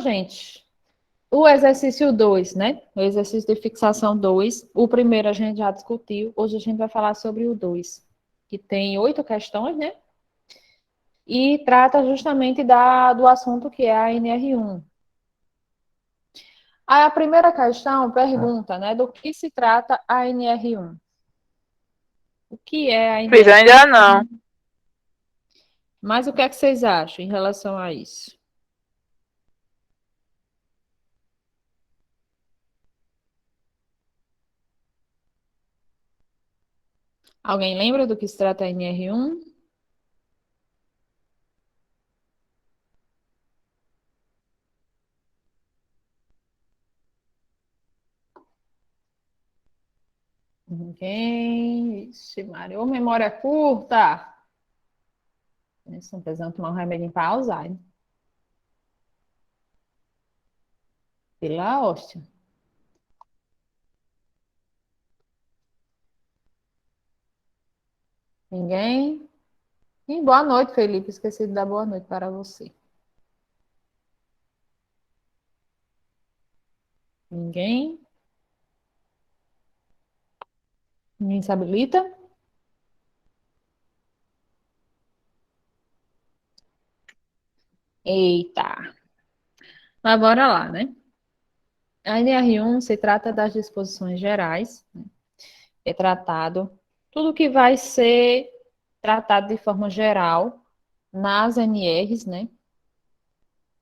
gente, o exercício 2, né? O exercício de fixação 2. O primeiro a gente já discutiu. Hoje a gente vai falar sobre o 2, que tem 8 questões, né? E trata justamente do assunto que é a NR1. Aí a primeira questão pergunta, né, do que se trata a NR1? O que é a Fiz NR1? ainda não. Mas o que é que vocês acham em relação a isso? Alguém lembra do que se trata a NR1? Ninguém. Ixi, Maria, ô, memória curta. Eles estão precisando tomar um remédio para Alzheimer. Pela hóstia. Ninguém? E boa noite, Felipe. Esqueci de dar boa noite para você. Ninguém? Ninguém se habilita? Eita. Mas bora lá, né? A NR1 se trata das disposições gerais, né? É tratado tudo que vai ser tratado de forma geral nas NRs, né?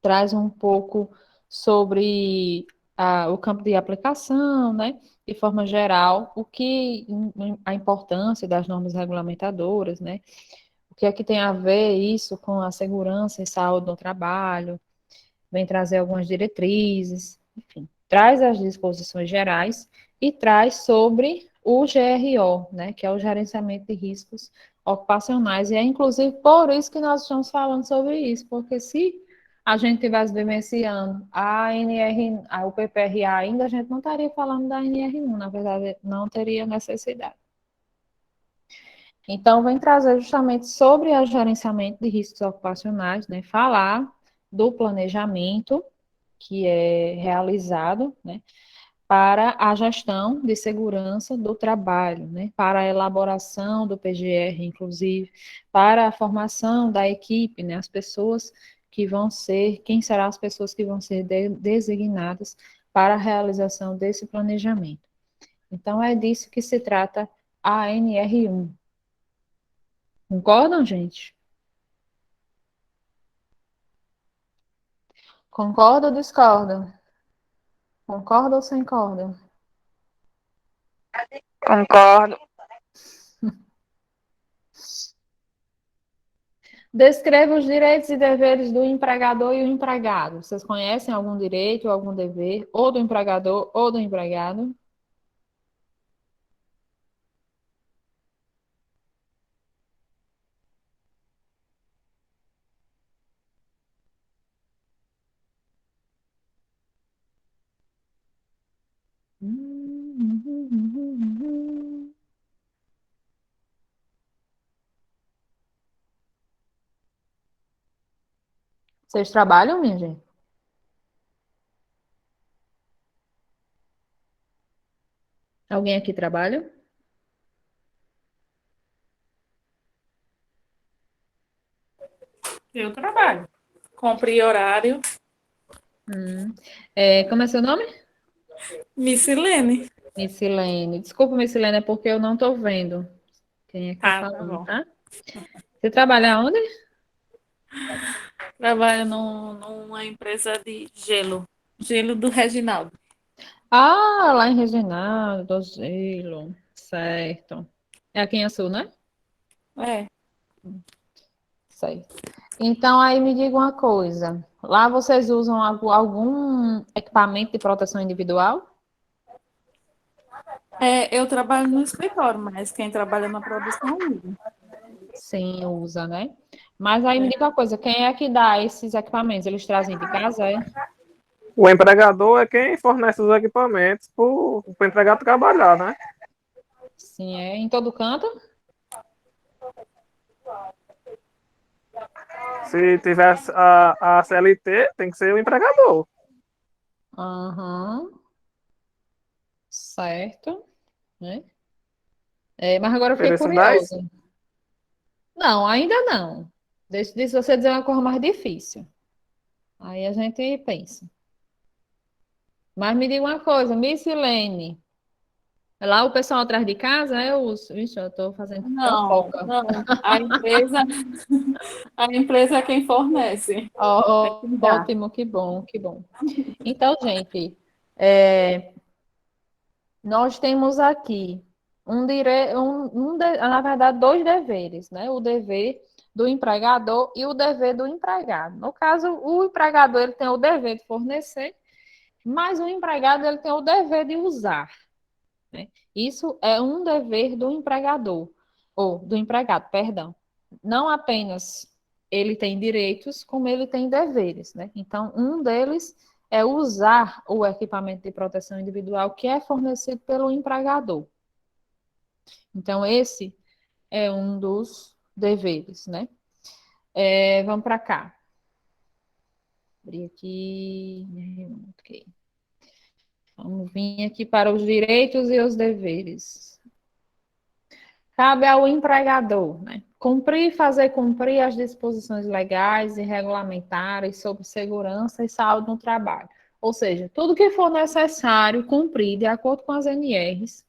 Traz um pouco sobre o campo de aplicação, né? De forma geral, a importância das normas regulamentadoras, né? O que é que tem a ver isso com a segurança e saúde no trabalho, vem trazer algumas diretrizes, enfim, traz as disposições gerais e traz sobre o GRO, né, que é o gerenciamento de riscos ocupacionais, e é inclusive por isso que nós estamos falando sobre isso, porque se a gente tivesse vivenciando a NR, o PPRA ainda, a gente não estaria falando da NR1, na verdade, não teria necessidade. Então, vem trazer justamente sobre o gerenciamento de riscos ocupacionais, né, falar do planejamento que é realizado, né, para a gestão de segurança do trabalho, né, para a elaboração do PGR, inclusive, para a formação da equipe, né, as pessoas que vão ser, quem serão as pessoas que vão ser designadas para a realização desse planejamento. Então, é disso que se trata a NR1. Concordam, gente? Concorda ou discorda? Concorda ou sem corda? Concordo. Descreva os direitos e deveres do empregador e o empregado. Vocês conhecem algum direito ou algum dever, ou do empregador ou do empregado? Vocês trabalham, minha gente? Alguém aqui trabalha? Eu trabalho. Cumpri horário. Como é seu nome? Missilene. Missilene. Desculpa, Missilene, é porque eu não estou vendo quem é que está Tá falando, bom. tá? Você trabalha onde? Trabalho numa empresa de gelo. Gelo do Reginaldo. Ah, lá em Reginaldo, do Gelo. Certo. É aqui em Açu, né? É. Certo. Então, aí me diga uma coisa. Lá vocês usam algum equipamento de proteção individual? Eu trabalho no escritório, mas quem trabalha na produção usa. Sim, usa, né? Mas aí me É. diga uma coisa, quem é que dá esses equipamentos? Eles trazem de casa, é? O empregador é quem fornece os equipamentos para o empregado trabalhar, né? Sim, é em todo canto? Se tiver a CLT, tem que ser o empregador. Aham, certo, né? Mas agora eu fiquei Mereço um 10? curiosa. Não, ainda não. Deixa você dizer uma coisa mais difícil. Aí a gente pensa. Mas me diga uma coisa, Miss Lene, lá o pessoal atrás de casa é os... Vixe, eu tô fazendo Não, fofoca. não. A empresa é quem fornece, é quem dá. Ótimo, que bom, que bom. Então, gente, é, nós temos aqui na verdade, dois deveres, né? O dever do empregador e o dever do empregado. No caso, o empregador ele tem o dever de fornecer, mas o empregado ele tem o dever de usar, né? Isso é um dever do empregador, ou do empregado, perdão. Não apenas ele tem direitos, como ele tem deveres, né? Então, um deles é usar o equipamento de proteção individual que é fornecido pelo empregador. Então, esse é um dos deveres, né? Vamos para cá. Abrir aqui. Ok. Vamos vir aqui para os direitos e os deveres. Cabe ao empregador, né? Cumprir e fazer cumprir as disposições legais e regulamentares sobre segurança e saúde no trabalho. Ou seja, tudo que for necessário cumprir de acordo com as NRs,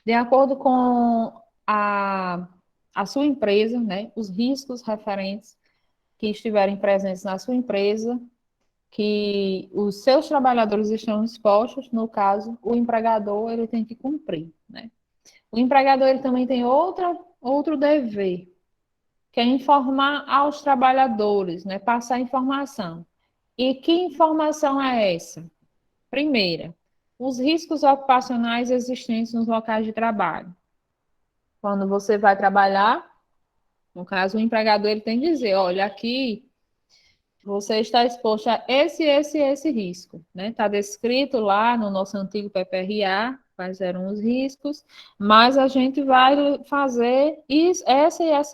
de acordo com a, a sua empresa, né? Os riscos referentes que estiverem presentes na sua empresa, que os seus trabalhadores estão expostos, no caso, o empregador ele tem que cumprir, né? O empregador ele também tem outro dever, que é informar aos trabalhadores, né? Passar informação. E que informação é essa? Primeira, os riscos ocupacionais existentes nos locais de trabalho. Quando você vai trabalhar, no caso, o empregador ele tem que dizer, olha, aqui você está exposto a esse risco, né? Está descrito lá no nosso antigo PPRA, quais eram os riscos, mas a gente vai fazer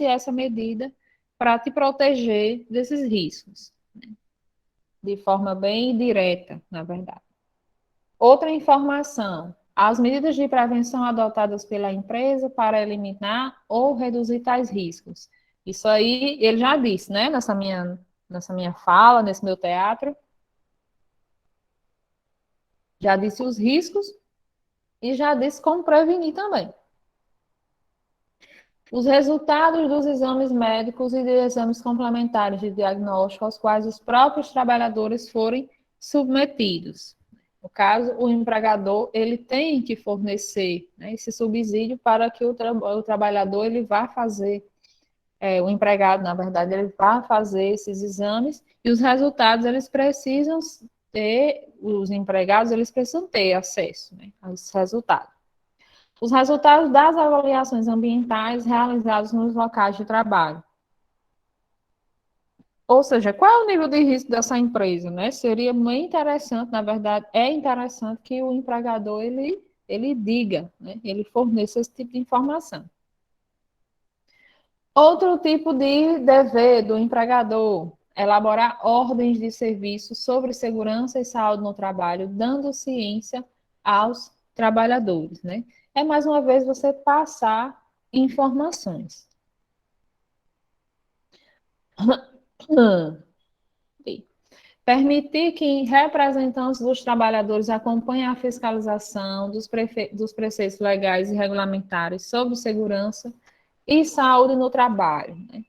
essa medida para te proteger desses riscos, de forma bem direta, na verdade. Outra informação, as medidas de prevenção adotadas pela empresa para eliminar ou reduzir tais riscos. Isso aí, ele já disse, né, nessa minha fala, nesse meu teatro, já disse os riscos e já disse como prevenir também. Os resultados dos exames médicos e de exames complementares de diagnóstico aos quais os próprios trabalhadores forem submetidos. No caso, o empregador ele tem que fornecer, né, esse subsídio para que o trabalhador ele vá fazer, o empregado, na verdade, ele vá fazer esses exames e os resultados eles precisam ter, os empregados eles precisam ter acesso, né, aos resultados. Os resultados das avaliações ambientais realizadas nos locais de trabalho. Ou seja, qual é o nível de risco dessa empresa, né? Seria muito interessante, na verdade, é interessante que o empregador ele diga, né? Ele forneça esse tipo de informação. Outro tipo de dever do empregador, elaborar ordens de serviço sobre segurança e saúde no trabalho, dando ciência aos trabalhadores, né? É mais uma vez você passar informações. Permitir que representantes dos trabalhadores acompanhem a fiscalização dos preceitos legais e regulamentares sobre segurança e saúde no trabalho, né?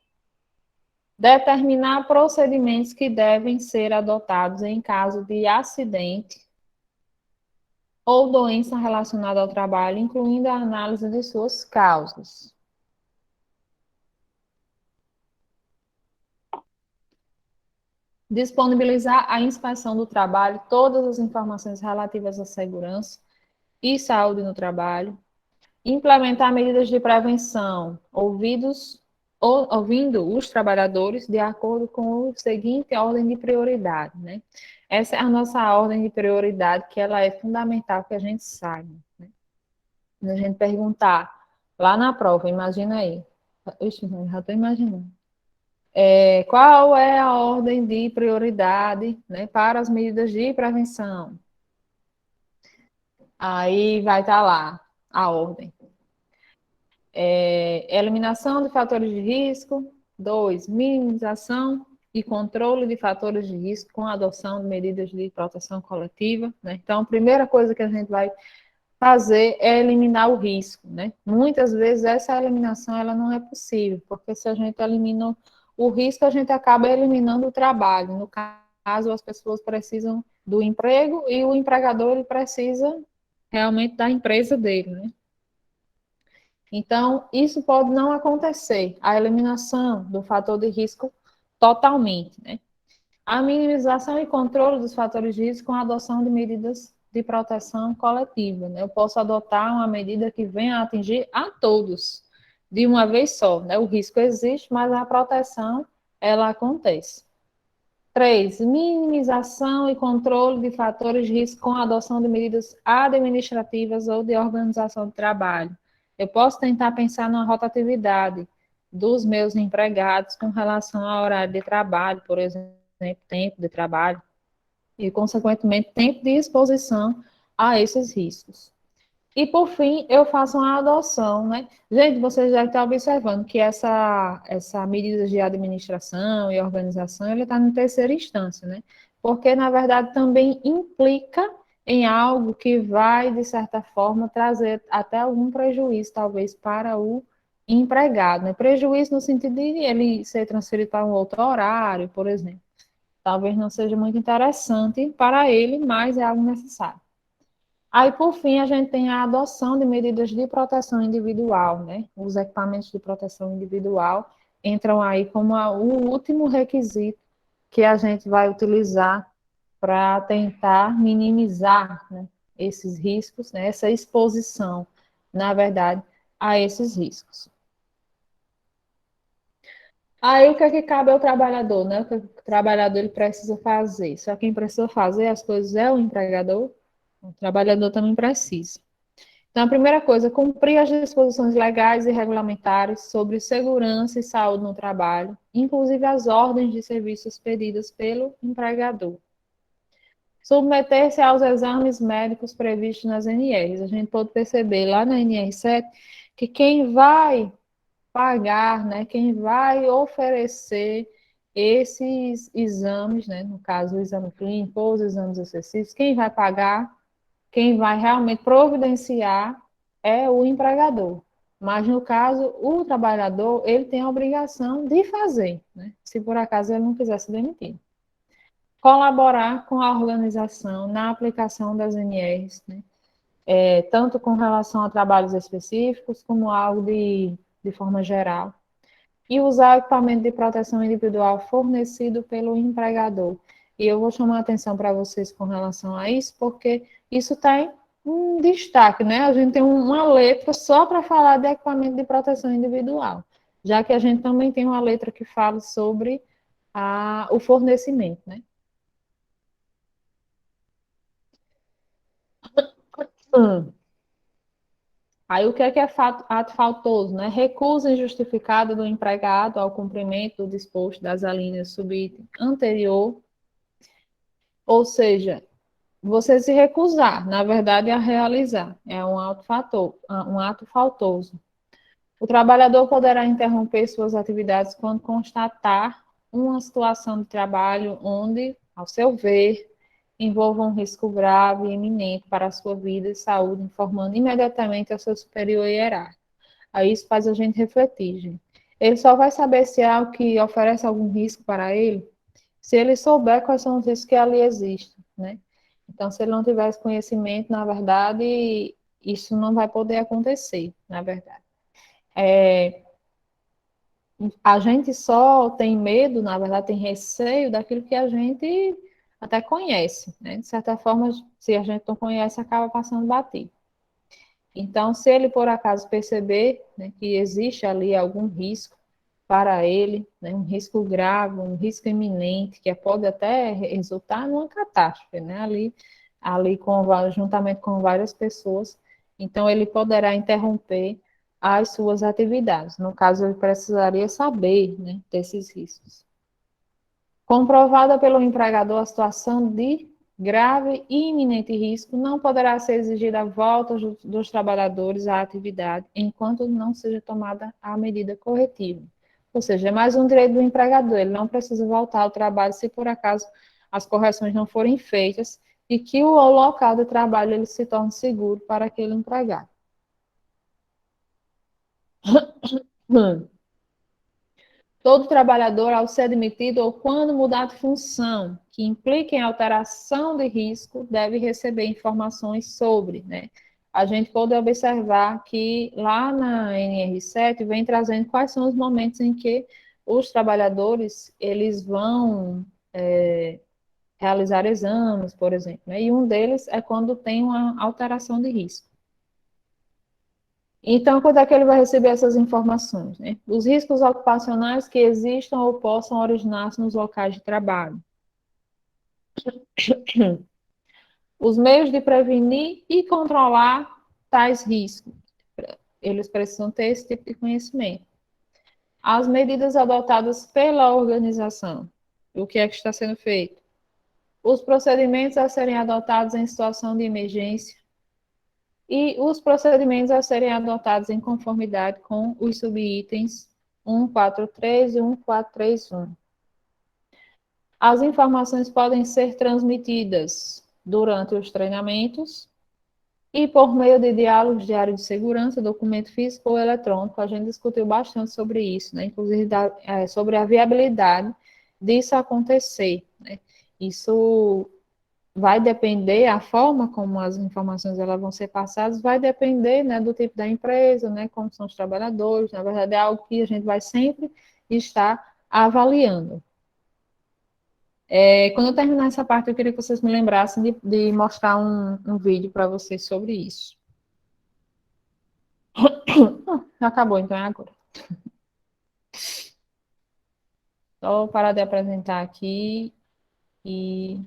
Determinar procedimentos que devem ser adotados em caso de acidente ou doença relacionada ao trabalho, incluindo a análise de suas causas. Disponibilizar a inspeção do trabalho, todas as informações relativas à segurança e saúde no trabalho. Implementar medidas de prevenção, ouvindo os trabalhadores de acordo com o seguinte ordem de prioridade, né? Essa é a nossa ordem de prioridade, que ela é fundamental que a gente saiba, né? Quando a gente perguntar lá na prova, imagina aí. Ixi, já estou imaginando. Qual é a ordem de prioridade, né, para as medidas de prevenção? Aí vai estar lá a ordem. Eliminação de fatores de risco. 2, minimização e controle de fatores de risco com a adoção de medidas de proteção coletiva, né? Então, a primeira coisa que a gente vai fazer é eliminar o risco, né? Muitas vezes essa eliminação ela não é possível, porque se a gente elimina o risco, a gente acaba eliminando o trabalho. No caso, as pessoas precisam do emprego e o empregador ele precisa realmente da empresa dele, né? Então, isso pode não acontecer, a eliminação do fator de risco totalmente, né? A minimização e controle dos fatores de risco com a adoção de medidas de proteção coletiva, né? Eu posso adotar uma medida que venha a atingir a todos de uma vez só, né? O risco existe, mas a proteção, ela acontece. 3, minimização e controle de fatores de risco com a adoção de medidas administrativas ou de organização do trabalho. Eu posso tentar pensar na rotatividade dos meus empregados com relação ao horário de trabalho, por exemplo, tempo de trabalho, e, consequentemente, tempo de exposição a esses riscos. E, por fim, eu faço uma adoção, né? Gente, vocês já estão observando que essa medida de administração e organização, ela está em terceira instância, né? Porque, na verdade, também implica em algo que vai, de certa forma, trazer até algum prejuízo, talvez, para o empregado, né? Prejuízo no sentido de ele ser transferido para um outro horário, por exemplo. Talvez não seja muito interessante para ele, mas é algo necessário. Aí, por fim, a gente tem a adoção de medidas de proteção individual, né? Os equipamentos de proteção individual entram aí como o último requisito que a gente vai utilizar para tentar minimizar, né, esses riscos, né, essa exposição, na verdade, a esses riscos. Aí, o que é que cabe ao trabalhador, né? O que o trabalhador ele precisa fazer? Só quem precisa fazer as coisas é o empregador? O trabalhador também precisa. Então, a primeira coisa, cumprir as disposições legais e regulamentares sobre segurança e saúde no trabalho, inclusive as ordens de serviços pedidas pelo empregador. Submeter-se aos exames médicos previstos nas NRs. A gente pode perceber lá na NR7 que quem vai pagar, né, quem vai oferecer esses exames, né, no caso o exame clínico ou os exames excessivos, quem vai pagar, quem vai realmente providenciar é o empregador. Mas, no caso, o trabalhador, ele tem a obrigação de fazer, né? Se por acaso ele não quiser se demitir. Colaborar com a organização na aplicação das NRs, né? Tanto com relação a trabalhos específicos, como algo de forma geral. E usar o equipamento de proteção individual fornecido pelo empregador. E eu vou chamar a atenção para vocês com relação a isso, porque isso tem um destaque, né? A gente tem uma letra só para falar de equipamento de proteção individual, já que a gente também tem uma letra que fala sobre o fornecimento, né? Aí o que é ato faltoso, né? Recusa injustificada do empregado ao cumprimento do disposto das alíneas subitem anterior, ou seja, você se recusar, na verdade, a realizar, é um ato faltoso. O trabalhador poderá interromper suas atividades quando constatar uma situação de trabalho onde, ao seu ver, envolva um risco grave e iminente para a sua vida e saúde, informando imediatamente ao seu superior hierárquico. Aí isso faz a gente refletir, gente. Ele só vai saber se é algo que oferece algum risco para ele se ele souber quais são os riscos que ali existem, né? Então, se ele não tiver esse conhecimento, na verdade, isso não vai poder acontecer, na verdade. A gente só tem medo, na verdade, tem receio daquilo que a gente até conhece, né? De certa forma, se a gente não conhece, acaba passando batido. Então, se ele por acaso perceber, né, que existe ali algum risco para ele, né, um risco grave, um risco iminente, que pode até resultar numa catástrofe, né, juntamente com várias pessoas, então ele poderá interromper às suas atividades. No caso, ele precisaria saber, né, desses riscos. Comprovada pelo empregador a situação de grave e iminente risco, não poderá ser exigida a volta dos trabalhadores à atividade enquanto não seja tomada a medida corretiva. Ou seja, é mais um direito do empregador, ele não precisa voltar ao trabalho se por acaso as correções não forem feitas e que o local de trabalho ele se torne seguro para aquele empregado. Todo trabalhador, ao ser admitido ou quando mudar de função que implique em alteração de risco, deve receber informações sobre, né? A gente pode observar que lá na NR7 vem trazendo quais são os momentos em que os trabalhadores eles vão realizar exames, por exemplo, né? E um deles é quando tem uma alteração de risco. Então, quando é que ele vai receber essas informações? Né? Os riscos ocupacionais que existam ou possam originar-se nos locais de trabalho. Os meios de prevenir e controlar tais riscos. Eles precisam ter esse tipo de conhecimento. As medidas adotadas pela organização. O que é que está sendo feito? Os procedimentos a serem adotados em situação de emergência e os procedimentos a serem adotados em conformidade com os subitens 143 e 1431. As informações podem ser transmitidas durante os treinamentos e por meio de diálogos de área de segurança, documento físico ou eletrônico. A gente discutiu bastante sobre isso, né? Inclusive sobre a viabilidade disso acontecer. Né? Isso vai depender, a forma como as informações elas vão ser passadas, vai depender, né, do tipo da empresa, né, como são os trabalhadores, na verdade é algo que a gente vai sempre estar avaliando. Quando eu terminar essa parte, eu queria que vocês me lembrassem de mostrar um vídeo para vocês sobre isso. Já acabou, então é agora. Só parar de apresentar aqui e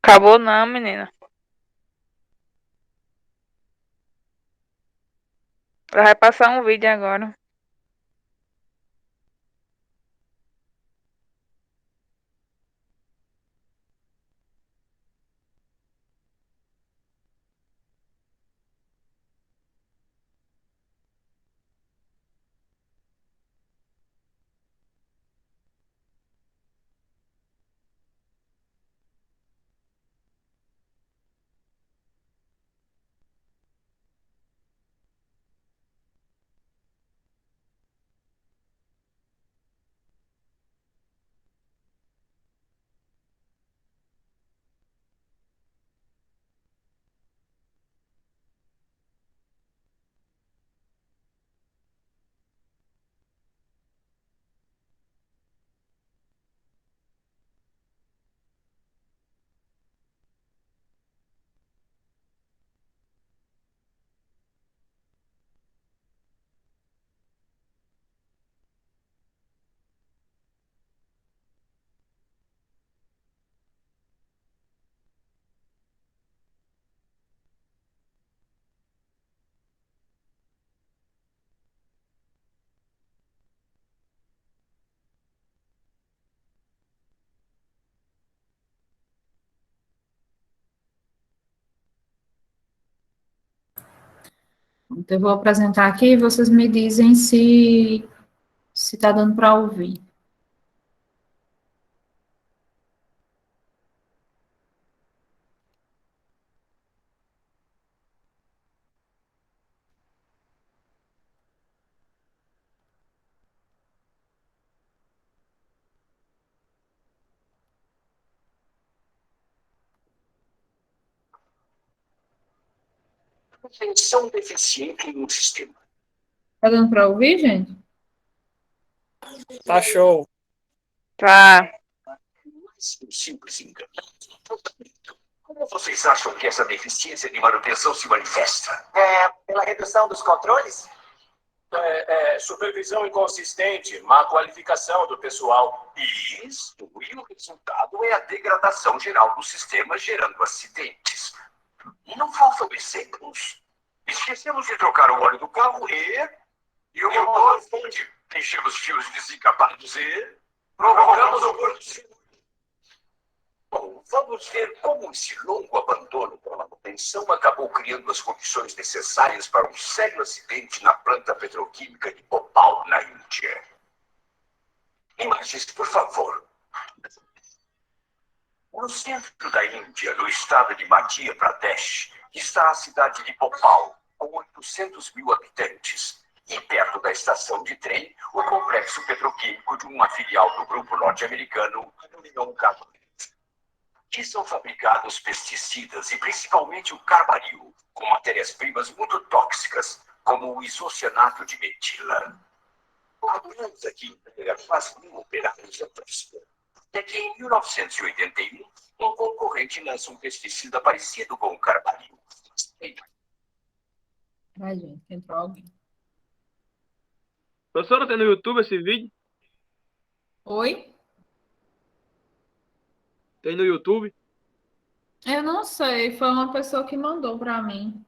Acabou não, menina. Ela vai passar um vídeo agora. eu vou apresentar aqui e vocês me dizem se está dando para ouvir. Atenção deficiente em um sistema. Tá dando para ouvir, gente? Tá show. Tá. Mais um simples engano. Como vocês acham que essa deficiência de manutenção se manifesta? Pela redução dos controles? Supervisão inconsistente, má qualificação do pessoal. Isso, e o resultado é a degradação geral do sistema, gerando acidentes. E não faltam exemplos. Esquecemos de trocar o óleo do carro e o motor funde. Enchemos fios desencapados e provocamos o curto-circuito. Bom, vamos ver como esse longo abandono para manutenção acabou criando as condições necessárias para um sério acidente na planta petroquímica de Bhopal, na Índia. Imagens, por favor. No centro da Índia, no estado de Madhya Pradesh, está a cidade de Bhopal, com 800 mil habitantes. E perto da estação de trem, o complexo petroquímico de uma filial do grupo norte-americano Union Carbide. Aqui são fabricados pesticidas e principalmente o carbaryl, com matérias-primas muito tóxicas, como o isocianato de metila. A planta que emprega quase 1.000 operários é próspera. Até que em 1981, um concorrente lança um pesticida parecido com o carbaryl. Ai, gente, entrou alguém. Professora, tem no YouTube esse vídeo? Oi? Tem no YouTube? Eu não sei, foi uma pessoa que mandou para mim.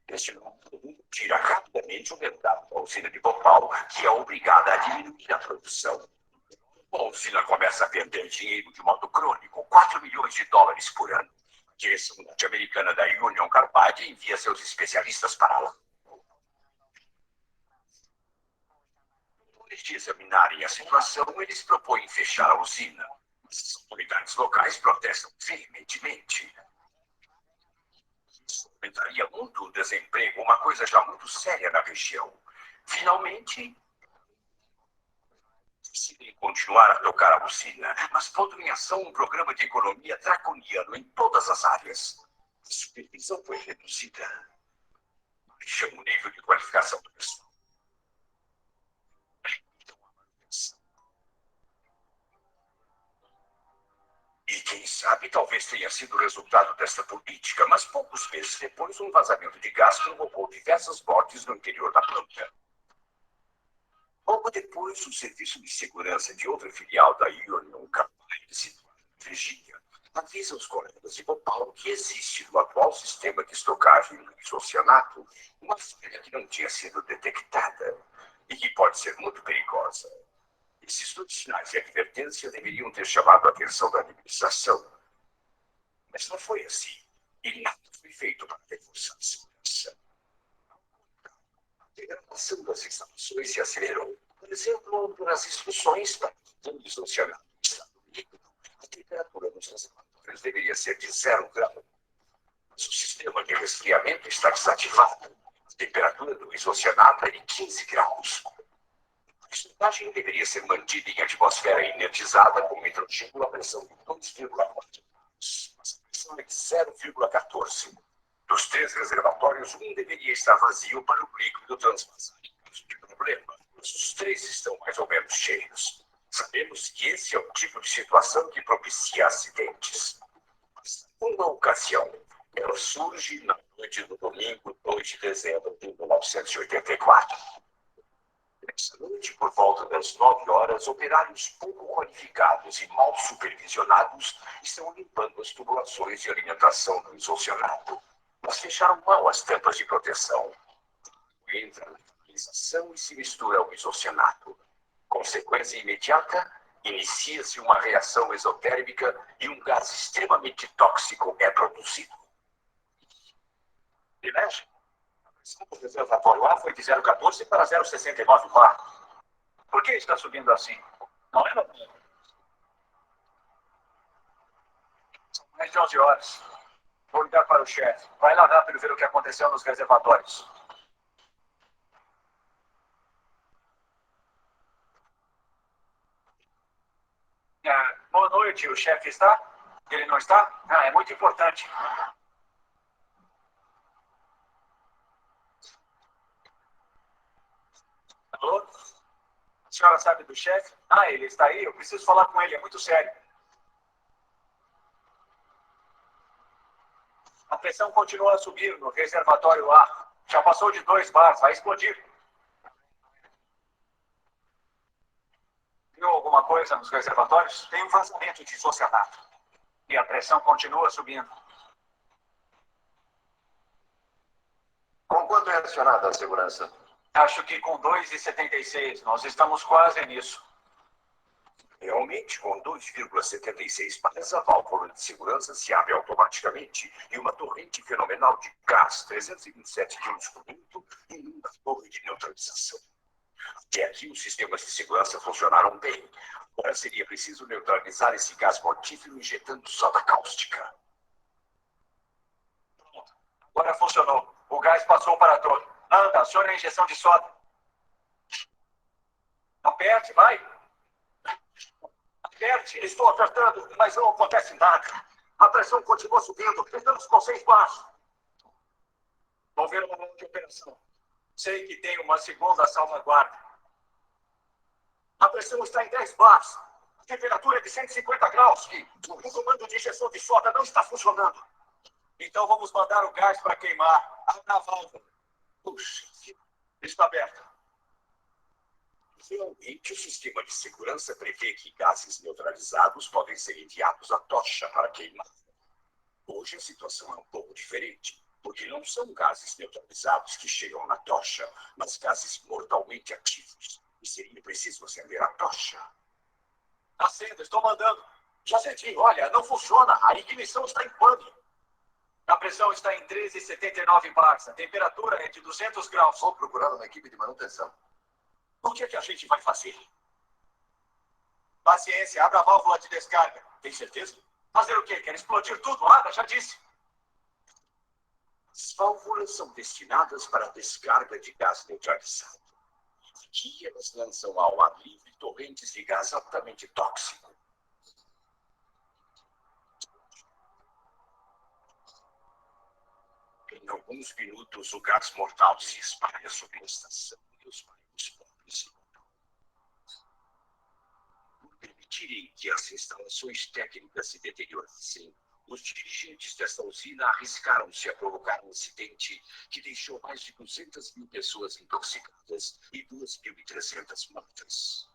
Este novo produto tira rapidamente o mercado da usina de Bhopal, que é obrigada a diminuir a produção. A usina começa a perder dinheiro de modo crônico, 4 milhões de dólares por ano. A direção norte-americana da Union Carbide envia seus especialistas para lá. Depois de examinarem a situação, eles propõem fechar a usina. Mas as autoridades locais protestam veementemente. Isso aumentaria muito o desemprego, uma coisa já muito séria na região. Finalmente, decidem continuar a tocar a usina, mas pondo em ação um programa de economia draconiano em todas as áreas. A supervisão foi reduzida. Baixam o nível de qualificação do pessoal. Então, a manutenção. E quem sabe talvez tenha sido o resultado desta política, mas poucos meses depois, um vazamento de gás provocou diversas mortes no interior da planta. Pouco depois, o serviço de segurança de outra filial da Union Carbide, situada em Virgínia, avisa os colegas de Bhopal que existe no atual sistema de estocagem do isocianato uma falha que não tinha sido detectada e que pode ser muito perigosa. Esses dois sinais de advertência deveriam ter chamado a atenção da administração. Mas não foi assim. E nada foi feito para reforçar a segurança. A degradação das instalações se acelerou. Por exemplo, nas instruções para o isocianato em estado líquido, a temperatura nos reservatórios deveria ser de 0 grau. Mas o sistema de resfriamento está desativado. A temperatura do isocianato é de 15 graus. A estocagem deveria ser mantida em atmosfera inertizada com nitrogênio a pressão de 2,4 graus, mas a pressão é de 0,14. Dos 3 reservatórios, um deveria estar vazio para o líquido transvasar em caso de problema, mas os 3 estão mais ou menos cheios. Sabemos que esse é o tipo de situação que propicia acidentes. Mas, uma ocasião, ela surge na noite do domingo, 2 de dezembro de 1984. Nessa noite, por volta das 9 horas, operários pouco qualificados e mal supervisionados estão limpando as tubulações de alimentação do isocianato. Mas fecharam mal as tampas de proteção. Entra na finalização e se mistura ao isocianato. Consequência imediata, inicia-se uma reação exotérmica e um gás extremamente tóxico é produzido. Beleza? O reservatório A foi de 0,14 para 0,69 bar. Por que está subindo assim? Não é normal. São mais de 11 horas. Vou ligar para o chefe. Vai lá rápido ver o que aconteceu nos reservatórios. noite, o chefe está? Ele não está? Ah, é muito importante. Alô? A senhora sabe do chefe? Ah, ele está aí? Eu preciso falar com ele, é muito sério. A pressão continua a subir no reservatório A. Já passou de 2 bars, vai explodir. Viu alguma coisa nos reservatórios? Tem um vazamento de isocianato. E a pressão continua subindo. Com quanto é acionada a segurança? Acho que com 2,76. Nós estamos quase nisso. Realmente, com 2,76 bares, a válvula de segurança se abre automaticamente e uma torrente fenomenal de gás, 327 kg por minuto, inunda a torre de neutralização. Até aqui, os sistemas de segurança funcionaram bem. Agora seria preciso neutralizar esse gás mortífero injetando soda cáustica. Pronto. Agora funcionou. O gás passou para a torre. Anda, acione a injeção de soda. Aperte, vai. Aperte. Estou apertando, mas não acontece nada. A pressão continua subindo. Estamos com 6 bars. Vou ver uma nova de operação. Sei que tem uma segunda salvaguarda. A pressão está em 10 bars. A temperatura é de 150 graus. E o comando de injeção de soda não está funcionando. Então vamos mandar o gás para queimar. Abra a válvula. Puxa, está aberto. Realmente, o sistema de segurança prevê que gases neutralizados podem ser enviados à tocha para queimar. Hoje a situação é um pouco diferente, porque não são gases neutralizados que chegam na tocha, mas gases mortalmente ativos. E seria preciso acender a tocha. Acenda, estou mandando. Já senti, olha, não funciona. A ignição está em pane. A pressão está em 13,79 bars. A temperatura é de 200 graus. Vou procurar uma equipe de manutenção. O que é que a gente vai fazer? Paciência, abra a válvula de descarga. Tem certeza? Fazer o quê? Quer explodir tudo? Abra, já disse. As válvulas são destinadas para a descarga de gás neutralizado. Aqui elas lançam ao ar livre torrentes de gás altamente tóxico. Em alguns minutos, o gás mortal se espalha sobre a estação e os bairros pobres. Por permitirem que as instalações técnicas se deteriorassem, os dirigentes desta usina arriscaram-se a provocar um acidente que deixou mais de 200.000 pessoas intoxicadas e 2.300 mortas.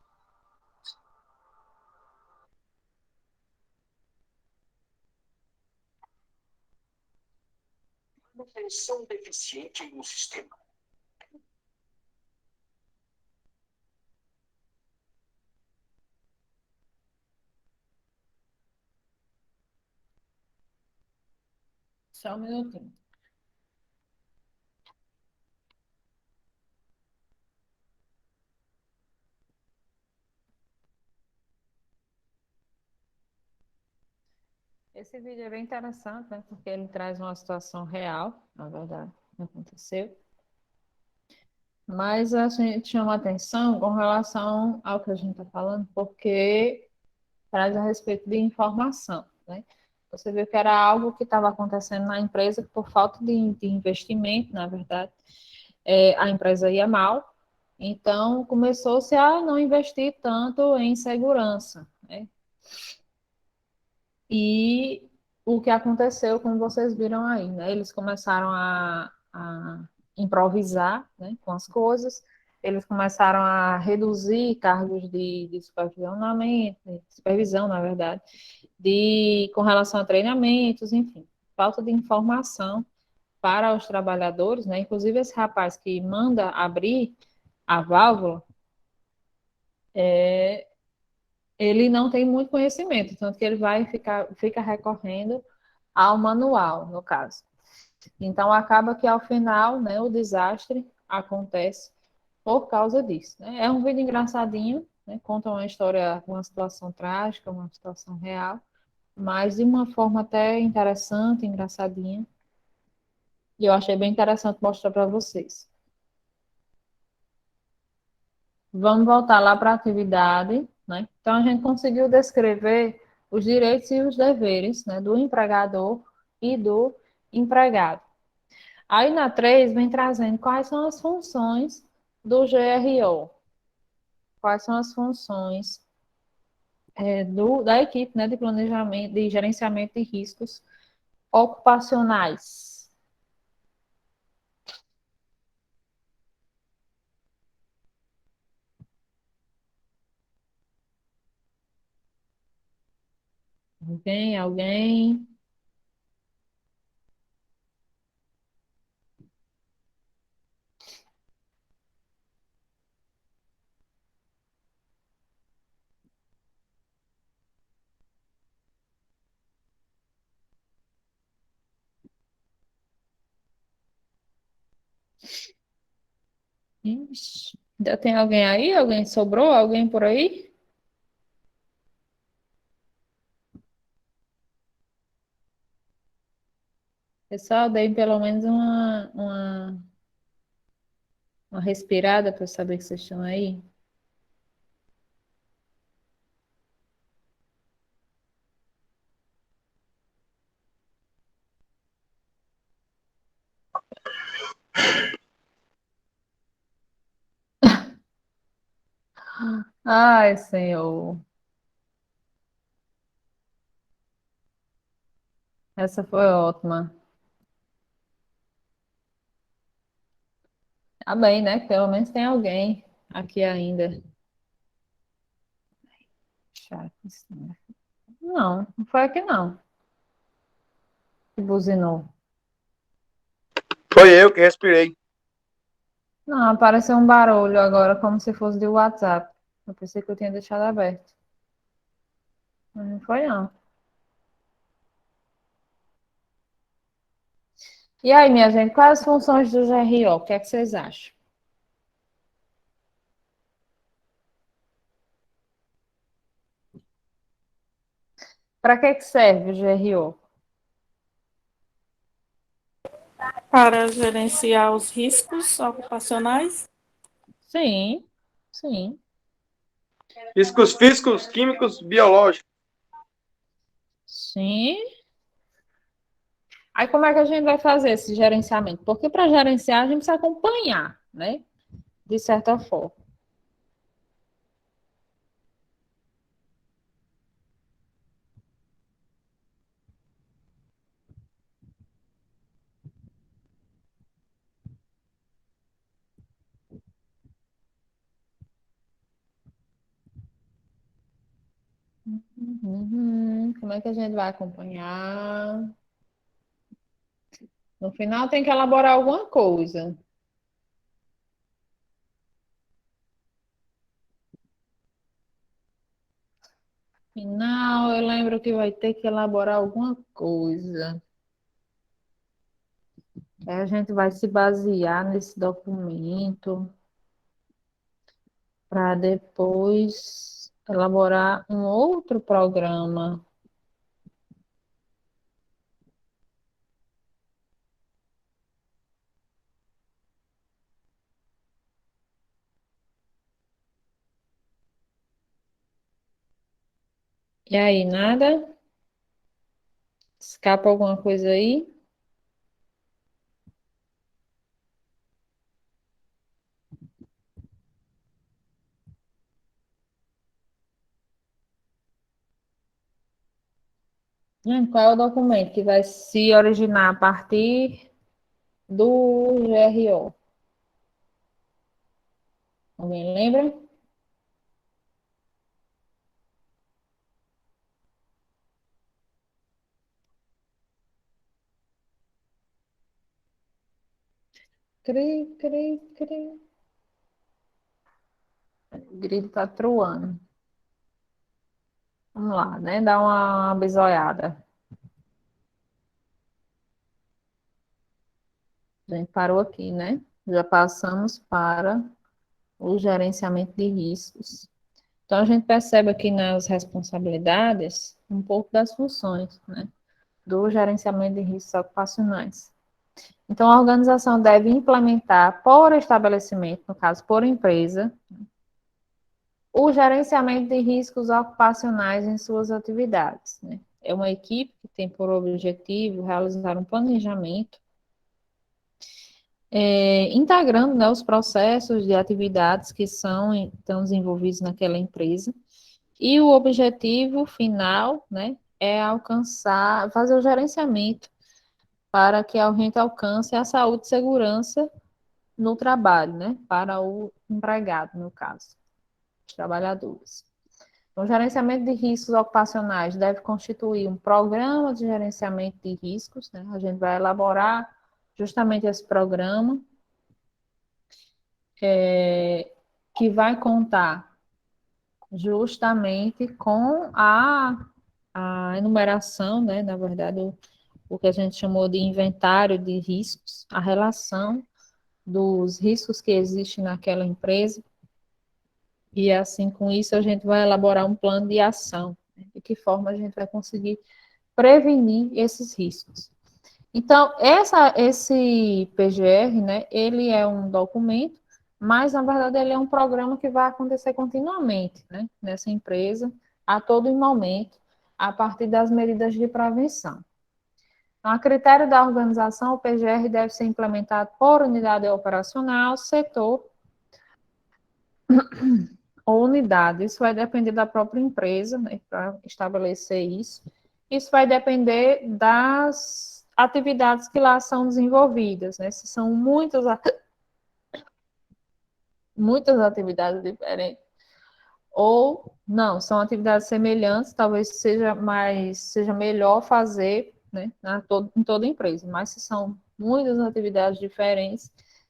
Manutenção deficiente em um sistema. Só um minutinho. Esse vídeo é bem interessante, né? Porque ele traz uma situação real, na verdade, que aconteceu. Mas a gente chama atenção com relação ao que a gente está falando, porque traz a respeito de informação, né? Você viu que era algo que estava acontecendo na empresa por falta de investimento, na verdade. A empresa ia mal, então começou-se a não investir tanto em segurança, né? E o que aconteceu, como vocês viram aí, né? Eles começaram a improvisar, né, com as coisas, eles começaram a reduzir cargos de supervisão, na verdade, com relação a treinamentos, enfim, falta de informação para os trabalhadores, né? Inclusive esse rapaz que manda abrir a válvula, ele não tem muito conhecimento, tanto que ele fica recorrendo ao manual, no caso. Então, acaba que, ao final, né, o desastre acontece por causa disso, né? É um vídeo engraçadinho, né? Conta uma história, uma situação trágica, uma situação real, mas de uma forma até interessante, engraçadinha. E eu achei bem interessante mostrar para vocês. Vamos voltar lá para a atividade, né? Então, a gente conseguiu descrever os direitos e os deveres, né, do empregador e do empregado. Aí na 3 vem trazendo quais são as funções do GRO, quais são as funções da equipe, né, de planejamento, de gerenciamento de riscos ocupacionais. Alguém? Ixi, ainda tem alguém aí? Alguém sobrou? Alguém por aí? Pessoal, dei pelo menos uma respirada para eu saber que vocês estão aí. Ai, Senhor. Essa foi ótima. Tá bem, né? Pelo menos tem alguém aqui ainda. Chato, né? Não foi aqui não. Que buzinou. Foi eu que respirei. Não, apareceu um barulho agora, como se fosse de WhatsApp. Eu pensei que eu tinha deixado aberto. Mas não foi não. E aí, minha gente, quais as funções do GRO? O que é que vocês acham? Para que serve o GRO? Para gerenciar os riscos ocupacionais. Sim, sim. Riscos físicos, químicos, biológicos. Sim. Aí como é que a gente vai fazer esse gerenciamento? Porque para gerenciar a gente precisa acompanhar, né? De certa forma. Como é que a gente vai acompanhar? No final tem que elaborar alguma coisa. No final, eu lembro que vai ter que elaborar alguma coisa. Aí a gente vai se basear nesse documento para depois elaborar um outro programa. E aí, nada? Escapa alguma coisa aí? Qual é o documento que vai se originar a partir do GRO? Alguém lembra? Cri, cri, cri. O grito tá truando. Vamos lá, né? Dá uma bisoiada. A gente parou aqui, né? Já passamos para o gerenciamento de riscos. Então, a gente percebe aqui nas responsabilidades um pouco das funções, né? Do gerenciamento de riscos ocupacionais. Então, a organização deve implementar por estabelecimento, no caso, por empresa, O gerenciamento de riscos ocupacionais em suas atividades, né? É uma equipe que tem por objetivo realizar um planejamento, integrando, né, os processos de atividades que estão desenvolvidos naquela empresa. E o objetivo final, né, é alcançar, fazer o gerenciamento para que a gente alcance a saúde e segurança no trabalho, né, para o empregado, no caso, os trabalhadores. O gerenciamento de riscos ocupacionais deve constituir um programa de gerenciamento de riscos, né? A gente vai elaborar justamente esse programa, que vai contar justamente com a enumeração, né? Na verdade, o que a gente chamou de inventário de riscos, a relação dos riscos que existem naquela empresa, e assim, com isso, a gente vai elaborar um plano de ação, né? De que forma a gente vai conseguir prevenir esses riscos. Então, esse PGR, né, ele é um documento, mas, na verdade, ele é um programa que vai acontecer continuamente, né, nessa empresa, a todo momento, a partir das medidas de prevenção. Então, a critério da organização, o PGR deve ser implementado por unidade operacional, setor ou unidade. Isso vai depender da própria empresa, né, para estabelecer isso. Isso vai depender das atividades que lá são desenvolvidas, né? Se são muitas atividades diferentes ou não, são atividades semelhantes, talvez seja melhor fazer, né, em toda empresa, mas se são muitas atividades diferentes,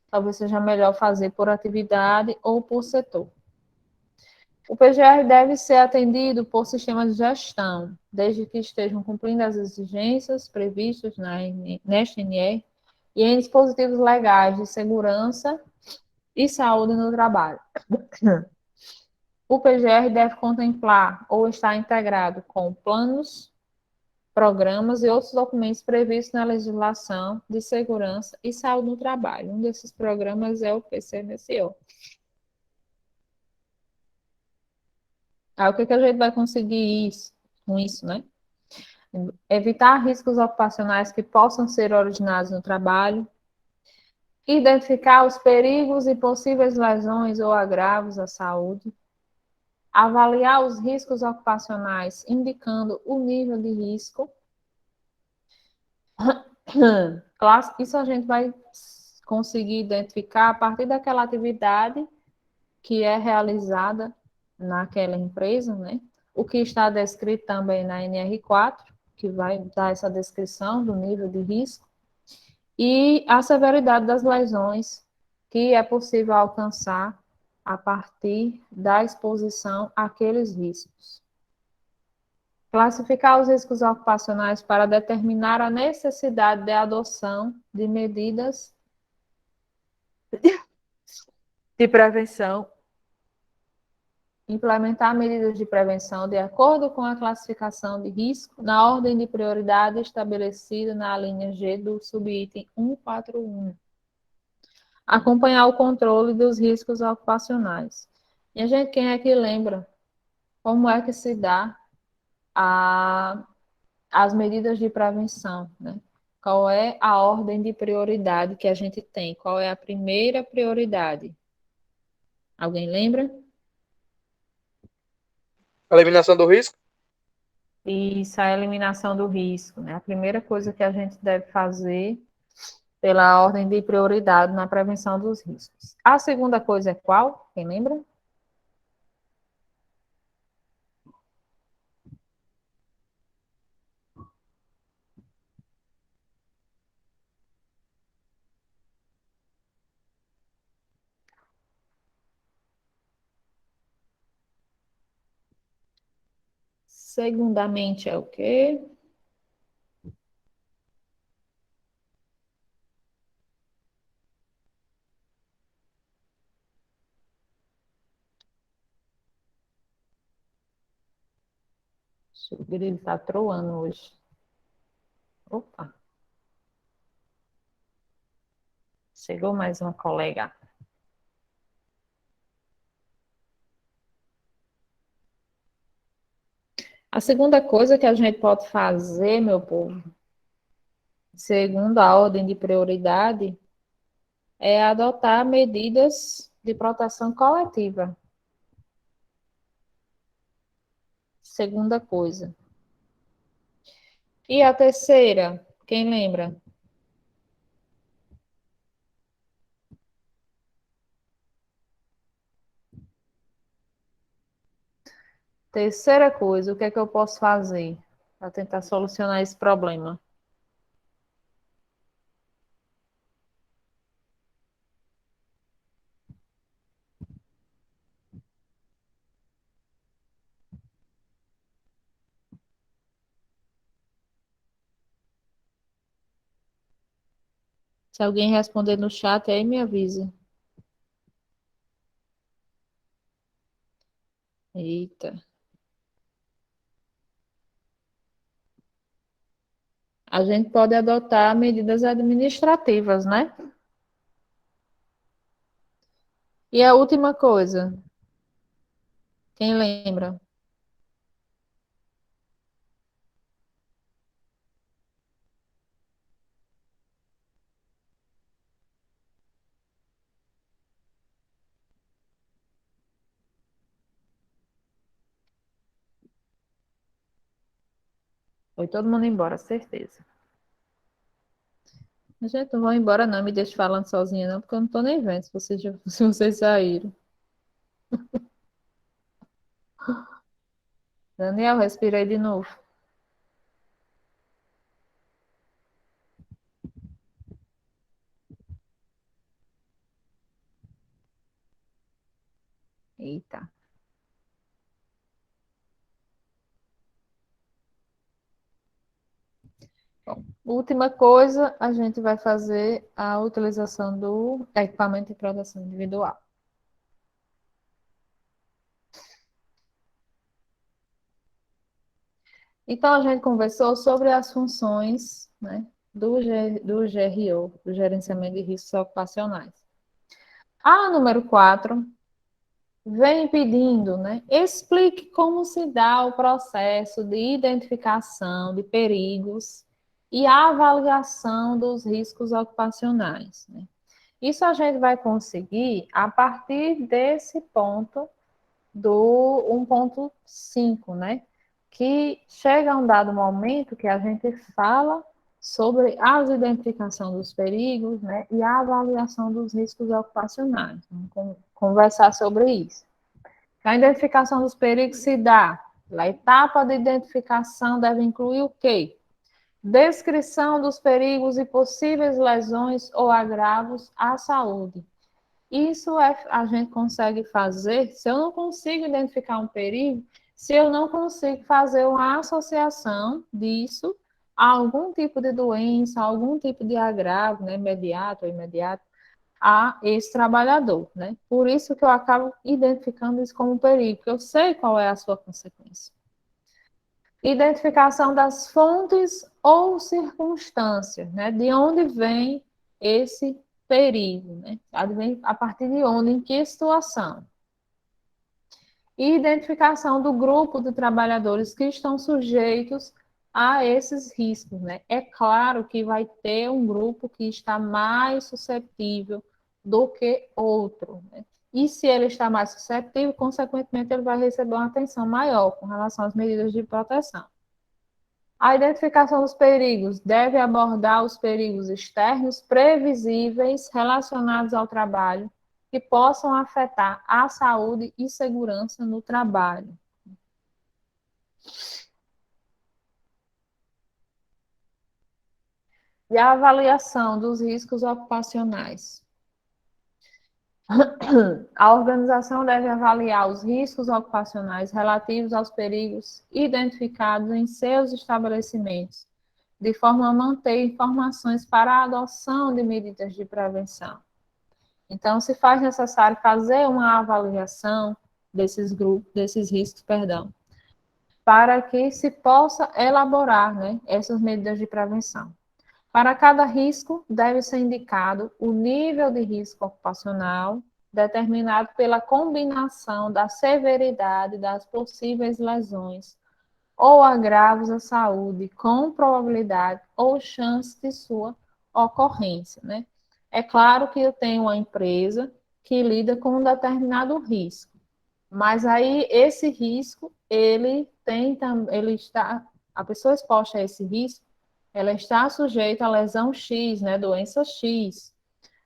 talvez seja melhor fazer por atividade ou por setor. O PGR deve ser atendido por sistemas de gestão, desde que estejam cumprindo as exigências previstas nesta NR e em dispositivos legais de segurança e saúde no trabalho. O PGR deve contemplar ou estar integrado com planos, programas e outros documentos previstos na legislação de segurança e saúde no trabalho. Um desses programas é o PCMSO. Aí, o que a gente vai conseguir com isso, né? Evitar riscos ocupacionais que possam ser originados no trabalho, identificar os perigos e possíveis lesões ou agravos à saúde, avaliar os riscos ocupacionais, indicando o nível de risco. Isso a gente vai conseguir identificar a partir daquela atividade que é realizada naquela empresa, né? O que está descrito também na NR4, que vai dar essa descrição do nível de risco, e a severidade das lesões que é possível alcançar a partir da exposição àqueles riscos. Classificar os riscos ocupacionais para determinar a necessidade de adoção de medidas de prevenção. Implementar medidas de prevenção de acordo com a classificação de risco na ordem de prioridade estabelecida na linha G do subitem 141. Acompanhar o controle dos riscos ocupacionais. E a gente, quem é que lembra como é que se dá as medidas de prevenção, né? Qual é a ordem de prioridade que a gente tem? Qual é a primeira prioridade? Alguém lembra? Eliminação do risco? Isso, a eliminação do risco, né? A primeira coisa que a gente deve fazer pela ordem de prioridade na prevenção dos riscos. A segunda coisa é qual? Quem lembra? Segundamente é o quê? O grilo está troando hoje. Opa! Chegou mais uma colega. A segunda coisa que a gente pode fazer, meu povo, segundo a ordem de prioridade, é adotar medidas de proteção coletiva. Segunda coisa. E a terceira, quem lembra? Terceira coisa, o que é que eu posso fazer para tentar solucionar esse problema? Se alguém responder no chat, aí me avisa. Eita. A gente pode adotar medidas administrativas, né? E a última coisa, quem lembra? Foi todo mundo embora, certeza. Gente, não vão embora não, me deixe falando sozinha não, porque eu não tô nem vendo se vocês saíram. Daniel, respirei de novo. Eita. Bom, última coisa, a gente vai fazer a utilização do equipamento de proteção individual. Então, a gente conversou sobre as funções, né, do GRO, do Gerenciamento de Riscos Ocupacionais. A número 4 vem pedindo, né, explique como se dá o processo de identificação de perigos e avaliação dos riscos ocupacionais, né? Isso a gente vai conseguir a partir desse ponto do 1.5, né? Que chega a um dado momento que a gente fala sobre a identificação dos perigos, né? E a avaliação dos riscos ocupacionais. Vamos conversar sobre isso. A identificação dos perigos se dá. A etapa de identificação deve incluir o quê? Descrição dos perigos e possíveis lesões ou agravos à saúde. Isso a gente consegue fazer se eu não consigo identificar um perigo, se eu não consigo fazer uma associação disso a algum tipo de doença, a algum tipo de agravo, né, imediato ou imediato, a esse trabalhador, né? Por isso que eu acabo identificando isso como um perigo, porque eu sei qual é a sua consequência. Identificação das fontes ou circunstâncias, né? De onde vem esse perigo, né? A partir de onde, em que situação. E identificação do grupo de trabalhadores que estão sujeitos a esses riscos, né? É claro que vai ter um grupo que está mais suscetível do que outro, né? E se ele está mais suscetível, consequentemente, ele vai receber uma atenção maior com relação às medidas de proteção. A identificação dos perigos deve abordar os perigos externos previsíveis relacionados ao trabalho que possam afetar a saúde e segurança no trabalho. E a avaliação dos riscos ocupacionais. A organização deve avaliar os riscos ocupacionais relativos aos perigos identificados em seus estabelecimentos, de forma a manter informações para a adoção de medidas de prevenção. Então, se faz necessário fazer uma avaliação desses grupos, desses riscos, para que se possa elaborar, né, essas medidas de prevenção. Para cada risco, deve ser indicado o nível de risco ocupacional, determinado pela combinação da severidade das possíveis lesões ou agravos à saúde com probabilidade ou chance de sua ocorrência, né? É claro que eu tenho uma empresa que lida com um determinado risco, mas aí esse risco, ele está, a pessoa exposta a esse risco, ela está sujeita a lesão X, né, doença X,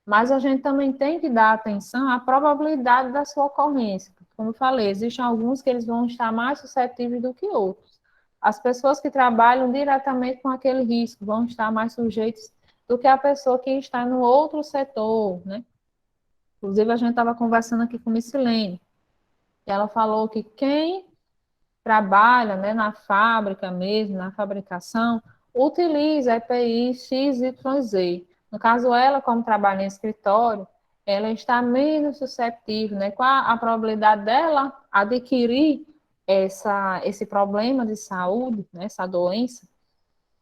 mas a gente também tem que dar atenção à probabilidade da sua ocorrência. Como eu falei, existem alguns que eles vão estar mais suscetíveis do que outros. As pessoas que trabalham diretamente com aquele risco vão estar mais sujeitos do que a pessoa que está no outro setor, né? Inclusive, a gente estava conversando aqui com a Missilene, e ela falou que quem trabalha, né, na fábrica mesmo, na fabricação, utiliza EPI XYZ. No caso, ela, como trabalha em escritório, ela está menos suscetível, né? Qual a probabilidade dela adquirir esse problema de saúde, né, essa doença,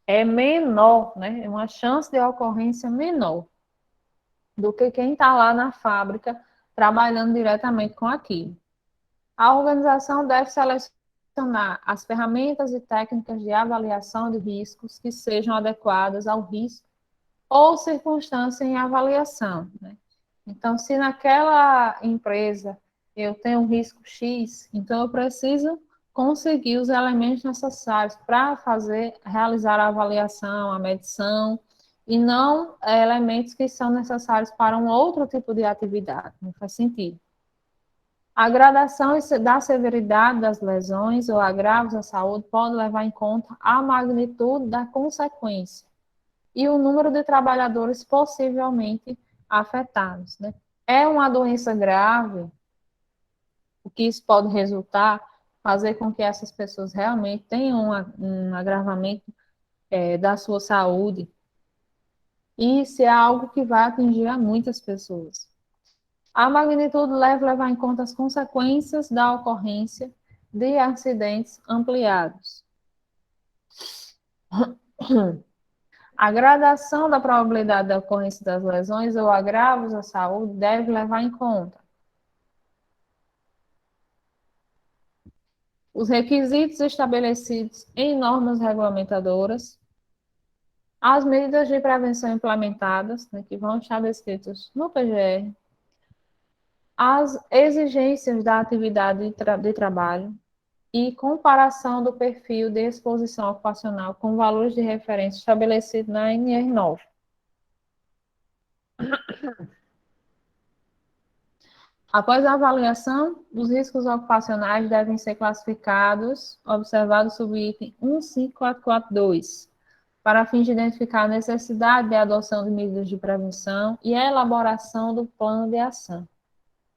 é menor, né? É uma chance de ocorrência menor do que quem está lá na fábrica trabalhando diretamente com aquilo. A organização deve selecionar as ferramentas e técnicas de avaliação de riscos que sejam adequadas ao risco ou circunstância em avaliação, né? Então, se naquela empresa eu tenho um risco X, então eu preciso conseguir os elementos necessários para realizar a avaliação, a medição, e não elementos que são necessários para um outro tipo de atividade. Não faz sentido. A gradação da severidade das lesões ou agravos à saúde pode levar em conta a magnitude da consequência e o número de trabalhadores possivelmente afetados, né? É uma doença grave, o que isso pode resultar, fazer com que essas pessoas realmente tenham um agravamento da sua saúde, e isso é algo que vai atingir a muitas pessoas. A magnitude deve levar em conta as consequências da ocorrência de acidentes ampliados. A gradação da probabilidade da ocorrência das lesões ou agravos à saúde deve levar em conta os requisitos estabelecidos em normas regulamentadoras, as medidas de prevenção implementadas, né, que vão estar descritas no PGR, as exigências da atividade de trabalho e comparação do perfil de exposição ocupacional com valores de referência estabelecidos na NR9. Após a avaliação, os riscos ocupacionais devem ser classificados, observado o subitem 15442, para fins de identificar a necessidade de adoção de medidas de prevenção e a elaboração do plano de ação.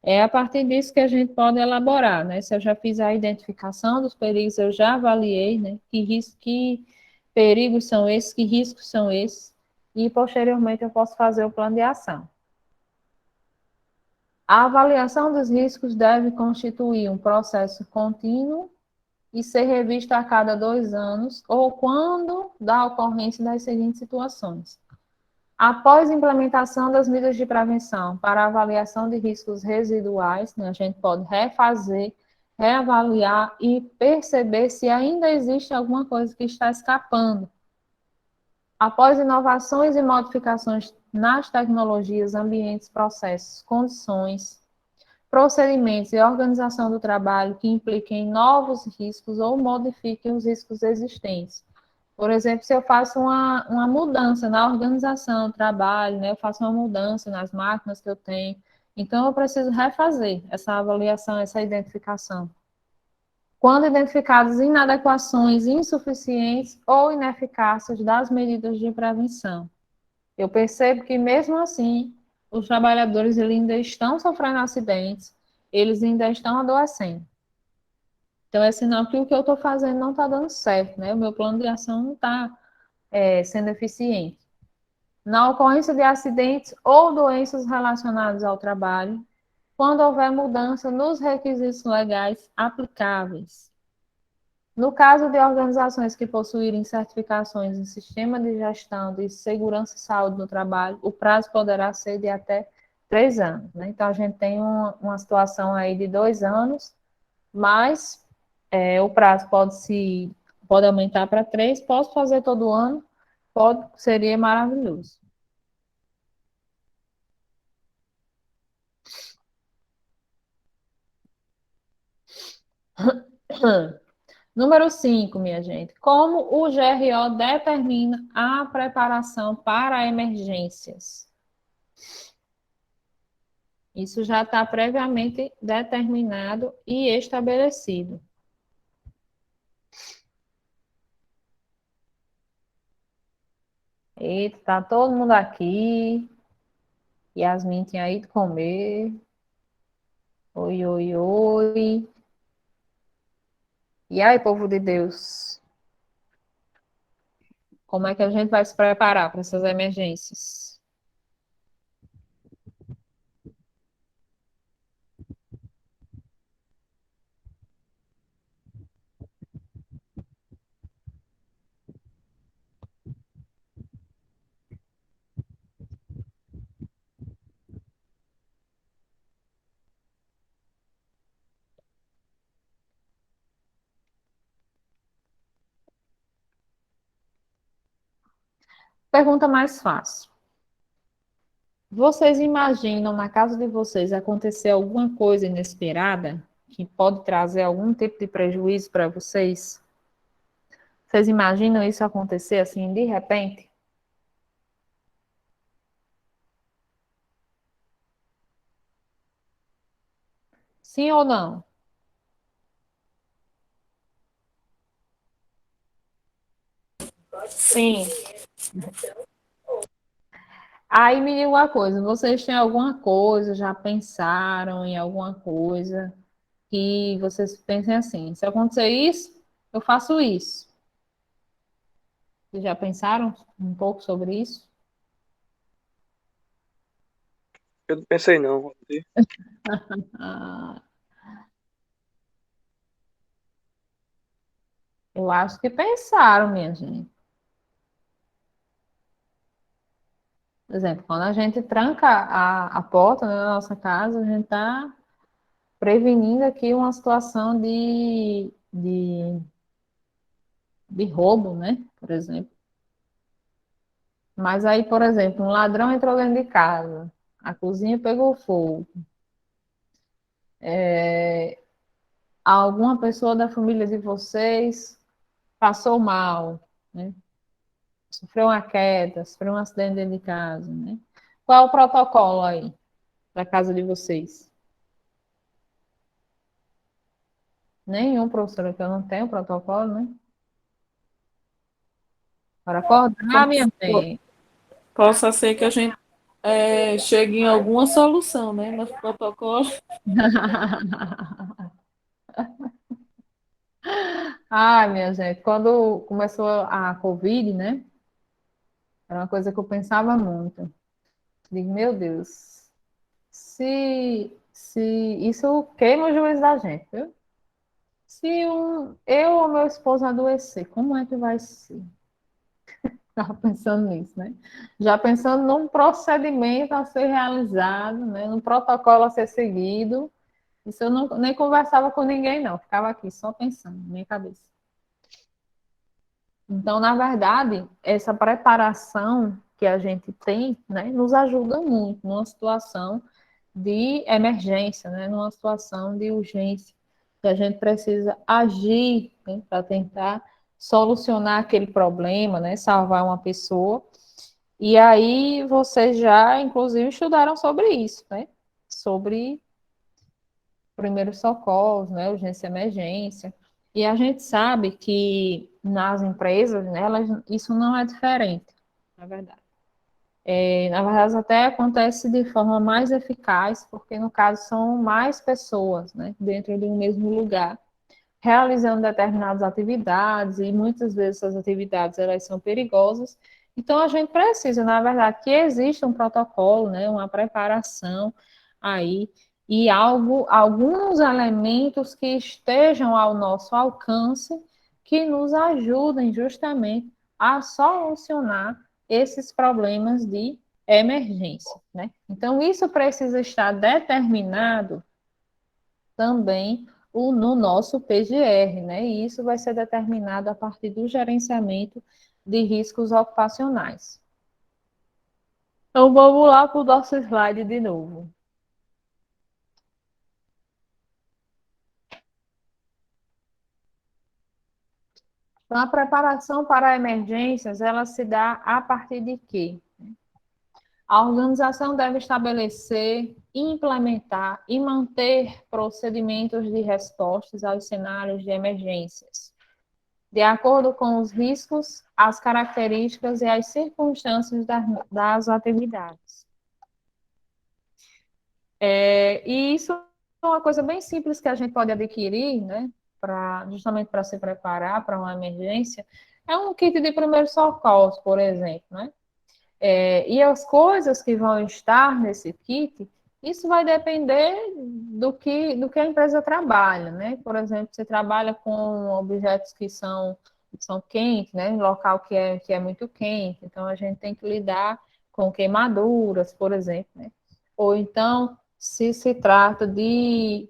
É a partir disso que a gente pode elaborar, né? Se eu já fiz a identificação dos perigos, eu já avaliei, né? Que perigos são esses, que riscos são esses, e posteriormente eu posso fazer o plano de ação. A avaliação dos riscos deve constituir um processo contínuo e ser revista a cada 2 anos ou quando da ocorrência das seguintes situações. Após a implementação das medidas de prevenção para avaliação de riscos residuais, né, a gente pode refazer, reavaliar e perceber se ainda existe alguma coisa que está escapando. Após inovações e modificações nas tecnologias, ambientes, processos, condições, procedimentos e organização do trabalho que impliquem novos riscos ou modifiquem os riscos existentes. Por exemplo, se eu faço uma mudança na organização do trabalho, né, eu faço uma mudança nas máquinas que eu tenho, então eu preciso refazer essa avaliação, essa identificação. Quando identificadas inadequações, insuficientes ou ineficácias das medidas de prevenção, eu percebo que mesmo assim, os trabalhadores eles ainda estão sofrendo acidentes, eles ainda estão adoecendo. Então, é sinal que o que eu estou fazendo não está dando certo, né? O meu plano de ação não está sendo eficiente. Na ocorrência de acidentes ou doenças relacionadas ao trabalho, quando houver mudança nos requisitos legais aplicáveis. No caso de organizações que possuírem certificações em sistema de gestão de segurança e saúde no trabalho, o prazo poderá ser de até 3 anos, né? Então, a gente tem uma situação aí de 2 anos, mas o prazo pode se pode aumentar para 3, posso fazer todo ano, pode, seria maravilhoso. Número 5, minha gente. Como o GRO determina a preparação para emergências? Isso já está previamente determinado e estabelecido. Eita, tá todo mundo aqui. Yasmin tinha ido comer. Oi, oi, oi. E aí, povo de Deus? Como é que a gente vai se preparar para essas emergências? Pergunta mais fácil. Vocês imaginam na casa de vocês acontecer alguma coisa inesperada que pode trazer algum tipo de prejuízo para vocês? Vocês imaginam isso acontecer assim de repente? Sim ou não? Sim. Aí me diga uma coisa, vocês têm alguma coisa, já pensaram em alguma coisa que vocês pensem assim, se acontecer isso, eu faço isso. Vocês já pensaram um pouco sobre isso? Eu não pensei não. Ah, eu acho que pensaram, minha gente. Por exemplo, quando a gente tranca a porta, né, da nossa casa, a gente está prevenindo aqui uma situação de roubo, né? Por exemplo. Mas aí, por exemplo, um ladrão entrou dentro de casa, a cozinha pegou fogo, alguma pessoa da família de vocês passou mal, né? Sofreu uma queda, sofreu um acidente dentro de casa, né? Qual é o protocolo aí da casa de vocês? Nenhum, professora, que eu não tenho protocolo, né? Para acordar, minha bem. Possa ser que a gente chegue em alguma solução, né? No protocolo. Ai, minha gente, quando começou a Covid, né? Era uma coisa que eu pensava muito. Digo, meu Deus, se isso queima o juízo da gente, viu? Se eu ou meu esposo adoecer, como é que vai ser? Estava pensando nisso, né? Já pensando num procedimento a ser realizado, né? Num protocolo a ser seguido. Isso eu não, nem conversava com ninguém, não. Ficava aqui só pensando, na minha cabeça. Então, na verdade, essa preparação que a gente tem, né, nos ajuda muito numa situação de emergência, né, numa situação de urgência, que a gente precisa agir, né, para tentar solucionar aquele problema, né, salvar uma pessoa. E aí vocês já, inclusive, estudaram sobre isso, né, sobre primeiros socorros, né, urgência e emergência. E a gente sabe que nas empresas, né, isso não é diferente, na verdade. Na verdade, até acontece de forma mais eficaz, porque no caso são mais pessoas, né, dentro de um mesmo lugar, realizando determinadas atividades, e muitas vezes essas atividades elas são perigosas. Então, a gente precisa, na verdade, que exista um protocolo, né, uma preparação aí, e alguns elementos que estejam ao nosso alcance, que nos ajudem justamente a solucionar esses problemas de emergência, né? Então, isso precisa estar determinado também no nosso PGR, né? E isso vai ser determinado a partir do gerenciamento de riscos ocupacionais. Então, vamos lá para o nosso slide de novo. Então, a preparação para emergências, ela se dá a partir de quê? A organização deve estabelecer, implementar e manter procedimentos de respostas aos cenários de emergências, de acordo com os riscos, as características e as circunstâncias das atividades. E isso é uma coisa bem simples que a gente pode adquirir, né, justamente para se preparar para uma emergência, é um kit de primeiros socorros, por exemplo, né? E as coisas que vão estar nesse kit, isso vai depender do que a empresa trabalha, né? Por exemplo, você trabalha com objetos que são quentes, né? Local que é muito quente, então a gente tem que lidar com queimaduras, por exemplo, né? Ou então, se trata de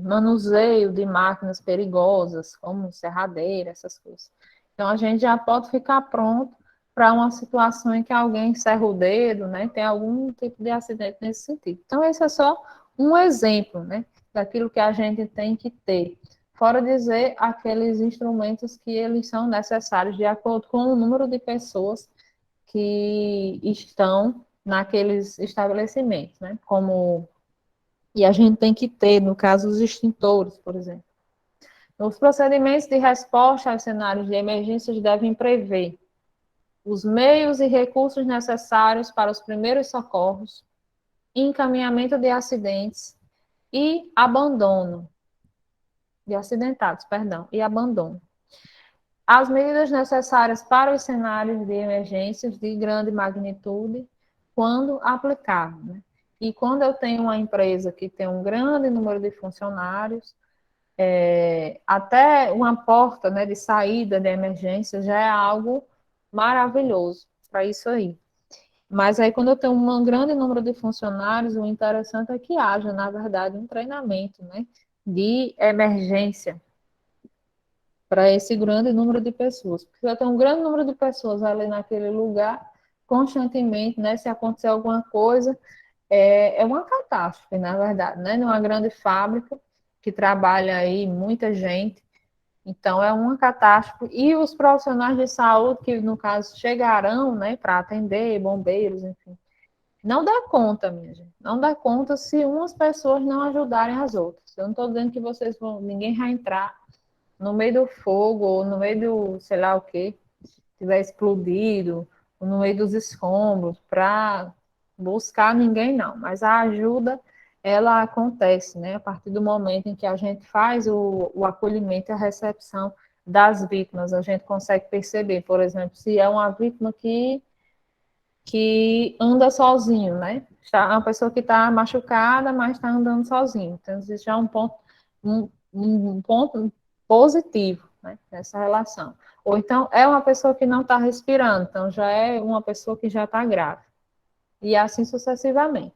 manuseio de máquinas perigosas, como serradeira, essas coisas. Então, a gente já pode ficar pronto para uma situação em que alguém encerra o dedo, né? Tem algum tipo de acidente nesse sentido. Então, esse é só um exemplo, né? Daquilo que a gente tem que ter. Fora dizer aqueles instrumentos que eles são necessários de acordo com o número de pessoas que estão naqueles estabelecimentos, né? E a gente tem que ter, no caso, os extintores, por exemplo. Os procedimentos de resposta aos cenários de emergências devem prever os meios e recursos necessários para os primeiros socorros, encaminhamento de acidentes e abandono, de acidentados, perdão, e abandono. As medidas necessárias para os cenários de emergências de grande magnitude, quando aplicável, né? E quando eu tenho uma empresa que tem um grande número de funcionários, até uma porta, né, de saída de emergência já é algo maravilhoso para isso aí. Mas aí, quando eu tenho um grande número de funcionários, o interessante é que haja, na verdade, um treinamento, né, de emergência para esse grande número de pessoas. Porque eu tenho um grande número de pessoas ali naquele lugar, constantemente, né, se acontecer alguma coisa, é uma catástrofe, na verdade, né, numa grande fábrica que trabalha aí muita gente. Então, é uma catástrofe. E os profissionais de saúde, que no caso chegarão, né, para atender, bombeiros, enfim, não dá conta, minha gente. Não dá conta se umas pessoas não ajudarem as outras. Eu não estou dizendo que ninguém vai entrar no meio do fogo, ou no meio do, sei lá o quê, tiver explodido, ou no meio dos escombros, para buscar ninguém, não. Mas a ajuda, ela acontece, né, a partir do momento em que a gente faz o acolhimento e a recepção das vítimas. A gente consegue perceber, por exemplo, se é uma vítima que anda sozinho, né? Uma pessoa que está machucada, mas está andando sozinho. Então, existe já um ponto positivo, né, nessa relação. Ou então, é uma pessoa que não está respirando, então já é uma pessoa que já está grave. E assim sucessivamente.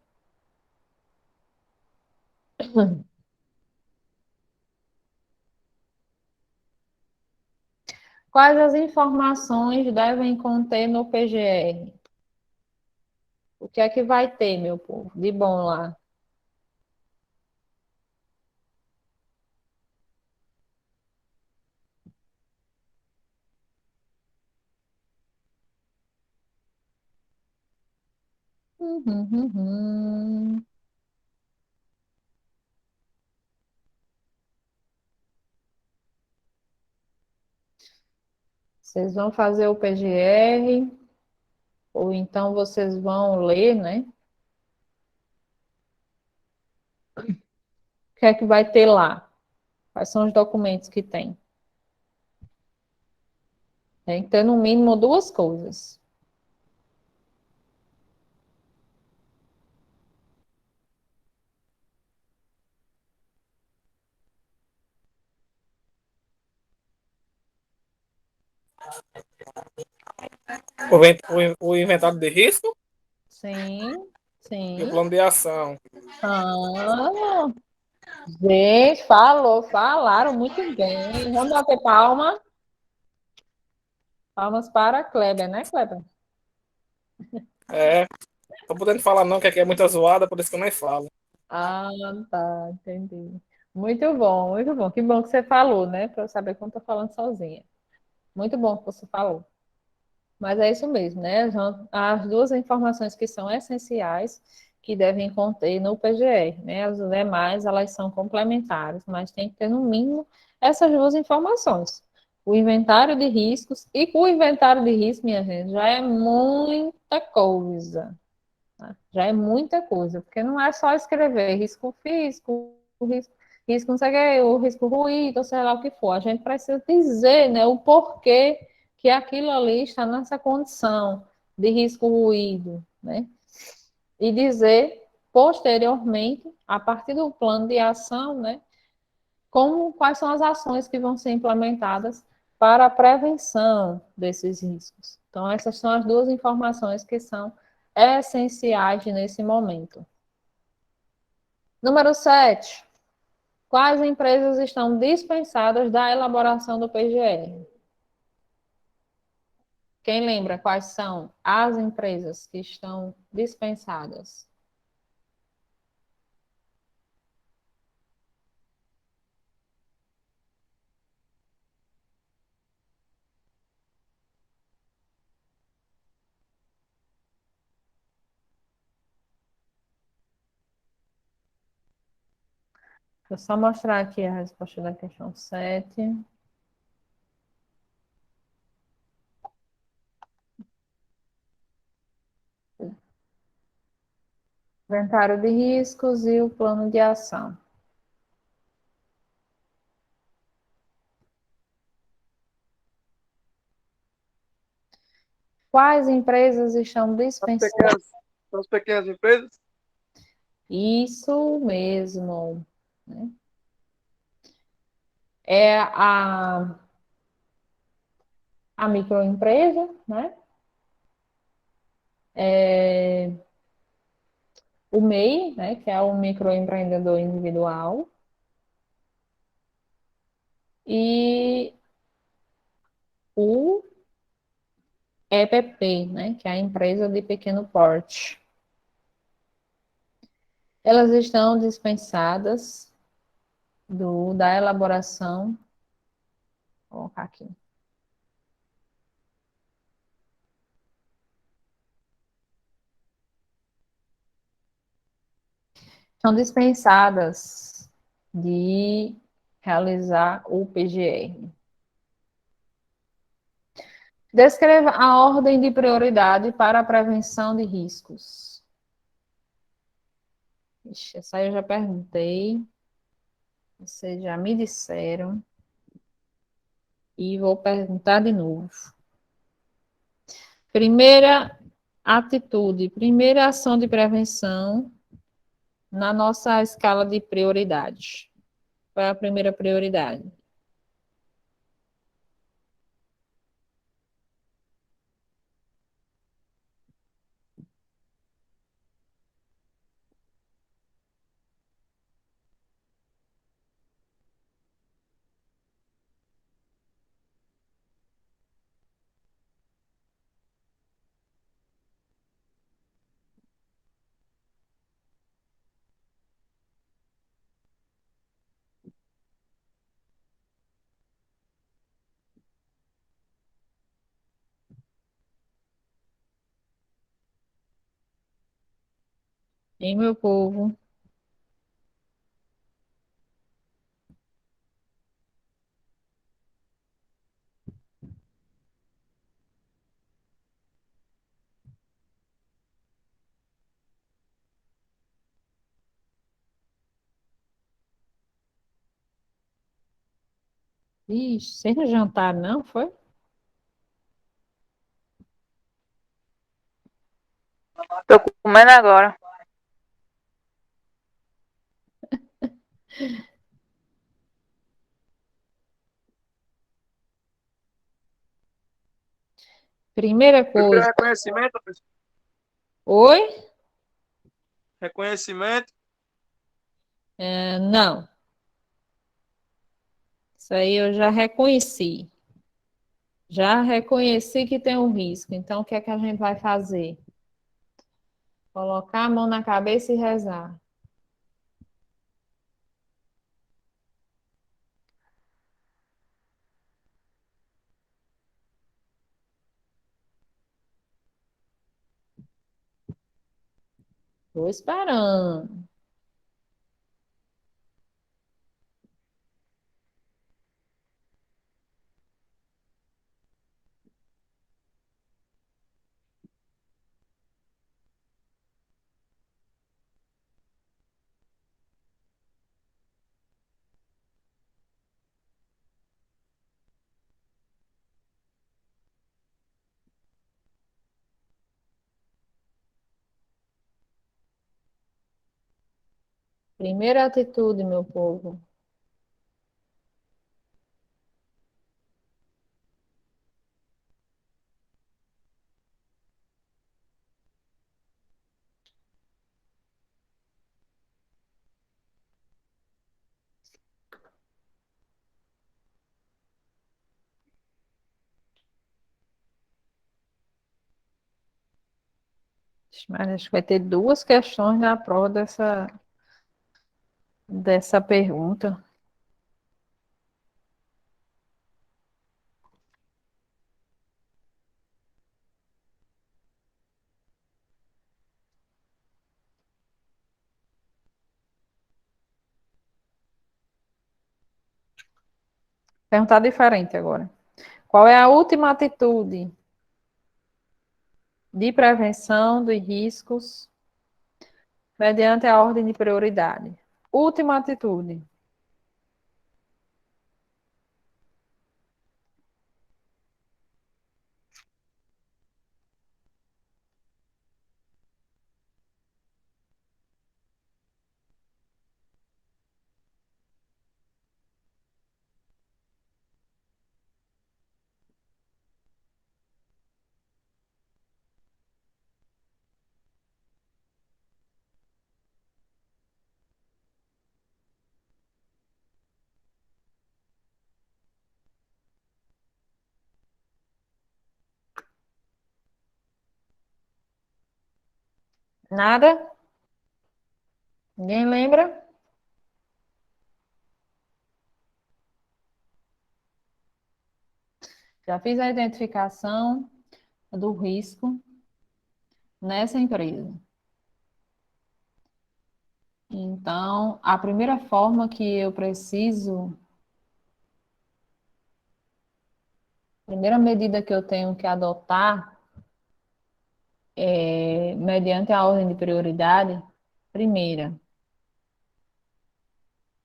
Quais as informações devem conter no PGR? O que é que vai ter, meu povo, de bom lá? Uhum, uhum. Vocês vão fazer o PGR, ou então vocês vão ler, né? O que é que vai ter lá? Quais são os documentos que tem? Tem que ter no mínimo duas coisas. O inventário de risco Sim, e o sim. plano de ação. Ah, Gente, falaram muito bem. Vamos bater palma. Palmas para a Kleber, né, Kleber? É, tô podendo falar não, que aqui é muita zoada, por isso que eu nem falo. Ah, tá, entendi. Muito bom, muito bom. Que bom que você falou, né? Para eu saber como estou falando sozinha. Muito bom que você falou. Mas é isso mesmo, né? As duas informações que são essenciais que devem conter no PGR, né? As demais, elas são complementares, mas tem que ter no mínimo essas duas informações. O inventário de riscos, e com o inventário de risco, minha gente, já é muita coisa. Tá? Já é muita coisa, porque não é só escrever risco físico, risco não sei o que, o risco ruído, ou sei lá o que for. A gente precisa dizer, né, o porquê que aquilo ali está nessa condição de risco ruído, né? E dizer posteriormente, a partir do plano de ação, né, quais são as ações que vão ser implementadas para a prevenção desses riscos. Então, essas são as duas informações que são essenciais nesse momento. Número 7. Quais empresas estão dispensadas da elaboração do PGR? Quem lembra quais são as empresas que estão dispensadas? Vou só mostrar aqui a resposta da questão 7. Inventário de riscos e o plano de ação. Quais empresas estão dispensadas? As pequenas empresas? Isso mesmo. Né? É a microempresa, né? O MEI, né? Que é o microempreendedor individual. E o EPP, né? Que é a empresa de pequeno porte. Elas estão dispensadas da elaboração. Vou colocar aqui. São dispensadas de realizar o PGR. Descreva a ordem de prioridade para a prevenção de riscos. Ixi, essa aí eu já perguntei. Vocês já me disseram. E vou perguntar de novo. Primeira atitude, primeira ação de prevenção na nossa escala de prioridade. Qual é a primeira prioridade? Em meu povo. Ixi, sem jantar, não foi? Tô comendo agora. Primeira Eu queria coisa. reconhecimento, Oi? reconhecimento. Não. Isso aí eu já reconheci. Já reconheci que tem um risco. Então, o que é que a gente vai fazer? Colocar a mão na cabeça e rezar. Estou esperando. Primeira atitude, meu povo. Mas acho que vai ter duas questões na prova dessa pergunta. Perguntar diferente agora. Qual é a última atitude de prevenção dos riscos mediante a ordem de prioridade? Última atitude. Nada? Ninguém lembra? Já fiz a identificação do risco nessa empresa. Então, a primeira forma que eu preciso, a primeira medida que eu tenho que adotar é, mediante a ordem de prioridade, primeira,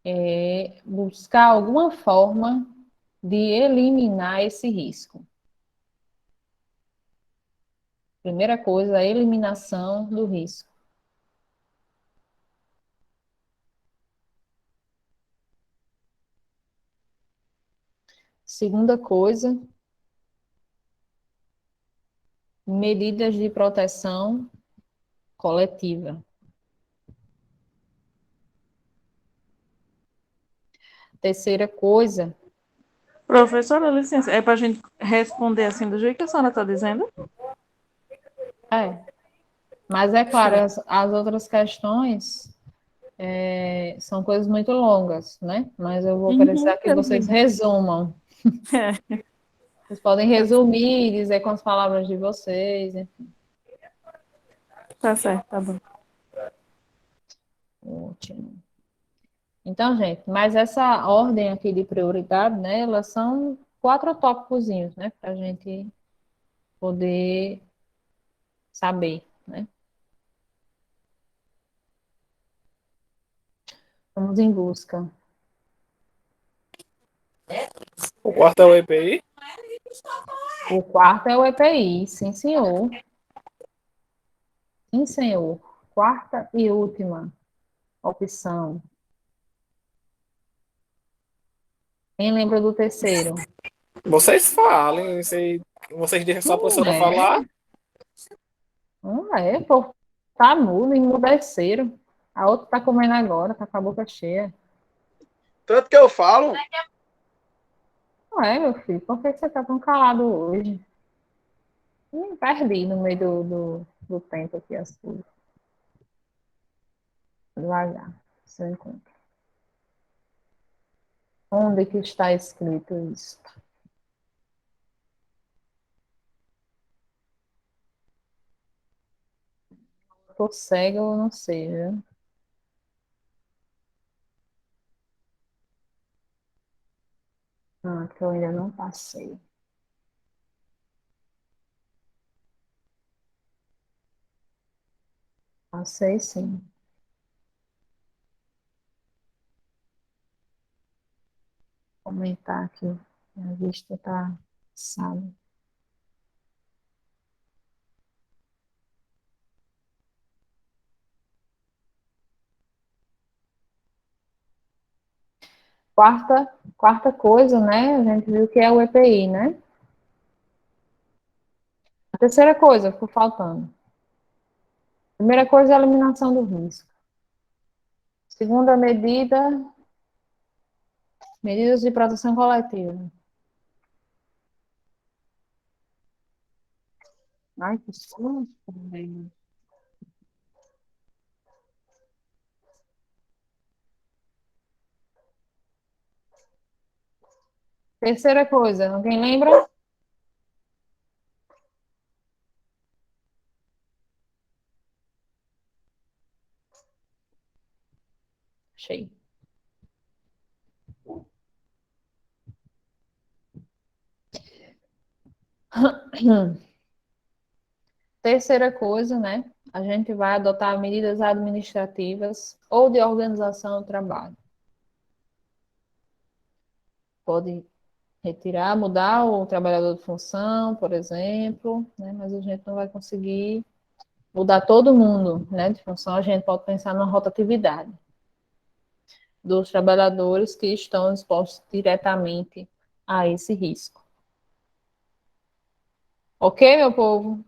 é buscar alguma forma de eliminar esse risco. Primeira coisa, a eliminação do risco. Segunda coisa, medidas de proteção coletiva. Terceira coisa, Professora, licença, é para a gente responder assim do jeito que a senhora está dizendo? mas é claro, Sim. as outras questões são coisas muito longas, né? Mas eu vou precisar que vocês resumam. Vocês podem resumir, dizer com as palavras de vocês, enfim. Tá certo, tá bom. Ótimo. Então, gente, mas essa ordem aqui de prioridade, né? Elas são 4 tópicozinhos, né? Para a gente poder saber, né? Vamos em busca. O quarto é o EPI? O quarto é o EPI, sim, senhor. Sim, senhor. Quarta e última opção. Quem lembra do terceiro? Vocês falem, vocês deixam só a Não professora é, falar. não é, pô. Tá mudo, emudeceram. A outra tá comendo agora, tá com a boca cheia. Tanto que eu falo. Ué, meu filho, por que você tá tão calado hoje? Me perdi no meio do tempo aqui, assim. Devagar, se eu encontro. Onde que está escrito isso? Tô cega, eu não sei, viu? Ah, que eu ainda não passei. Passei sim. Vou aumentar aqui. A vista tá sabe. Quarta coisa, né? A gente viu que é o EPI, né? A terceira coisa, ficou faltando. Primeira coisa é a eliminação do risco. Segunda medida, medidas de proteção coletiva. Ai, que susto. Terceira coisa, alguém lembra? Achei. Terceira coisa, né? A gente vai adotar medidas administrativas ou de organização do trabalho. Pode retirar, mudar o trabalhador de função, por exemplo, né? Mas a gente não vai conseguir mudar todo mundo, né? De função, a gente pode pensar na rotatividade dos trabalhadores que estão expostos diretamente a esse risco. Ok, meu povo?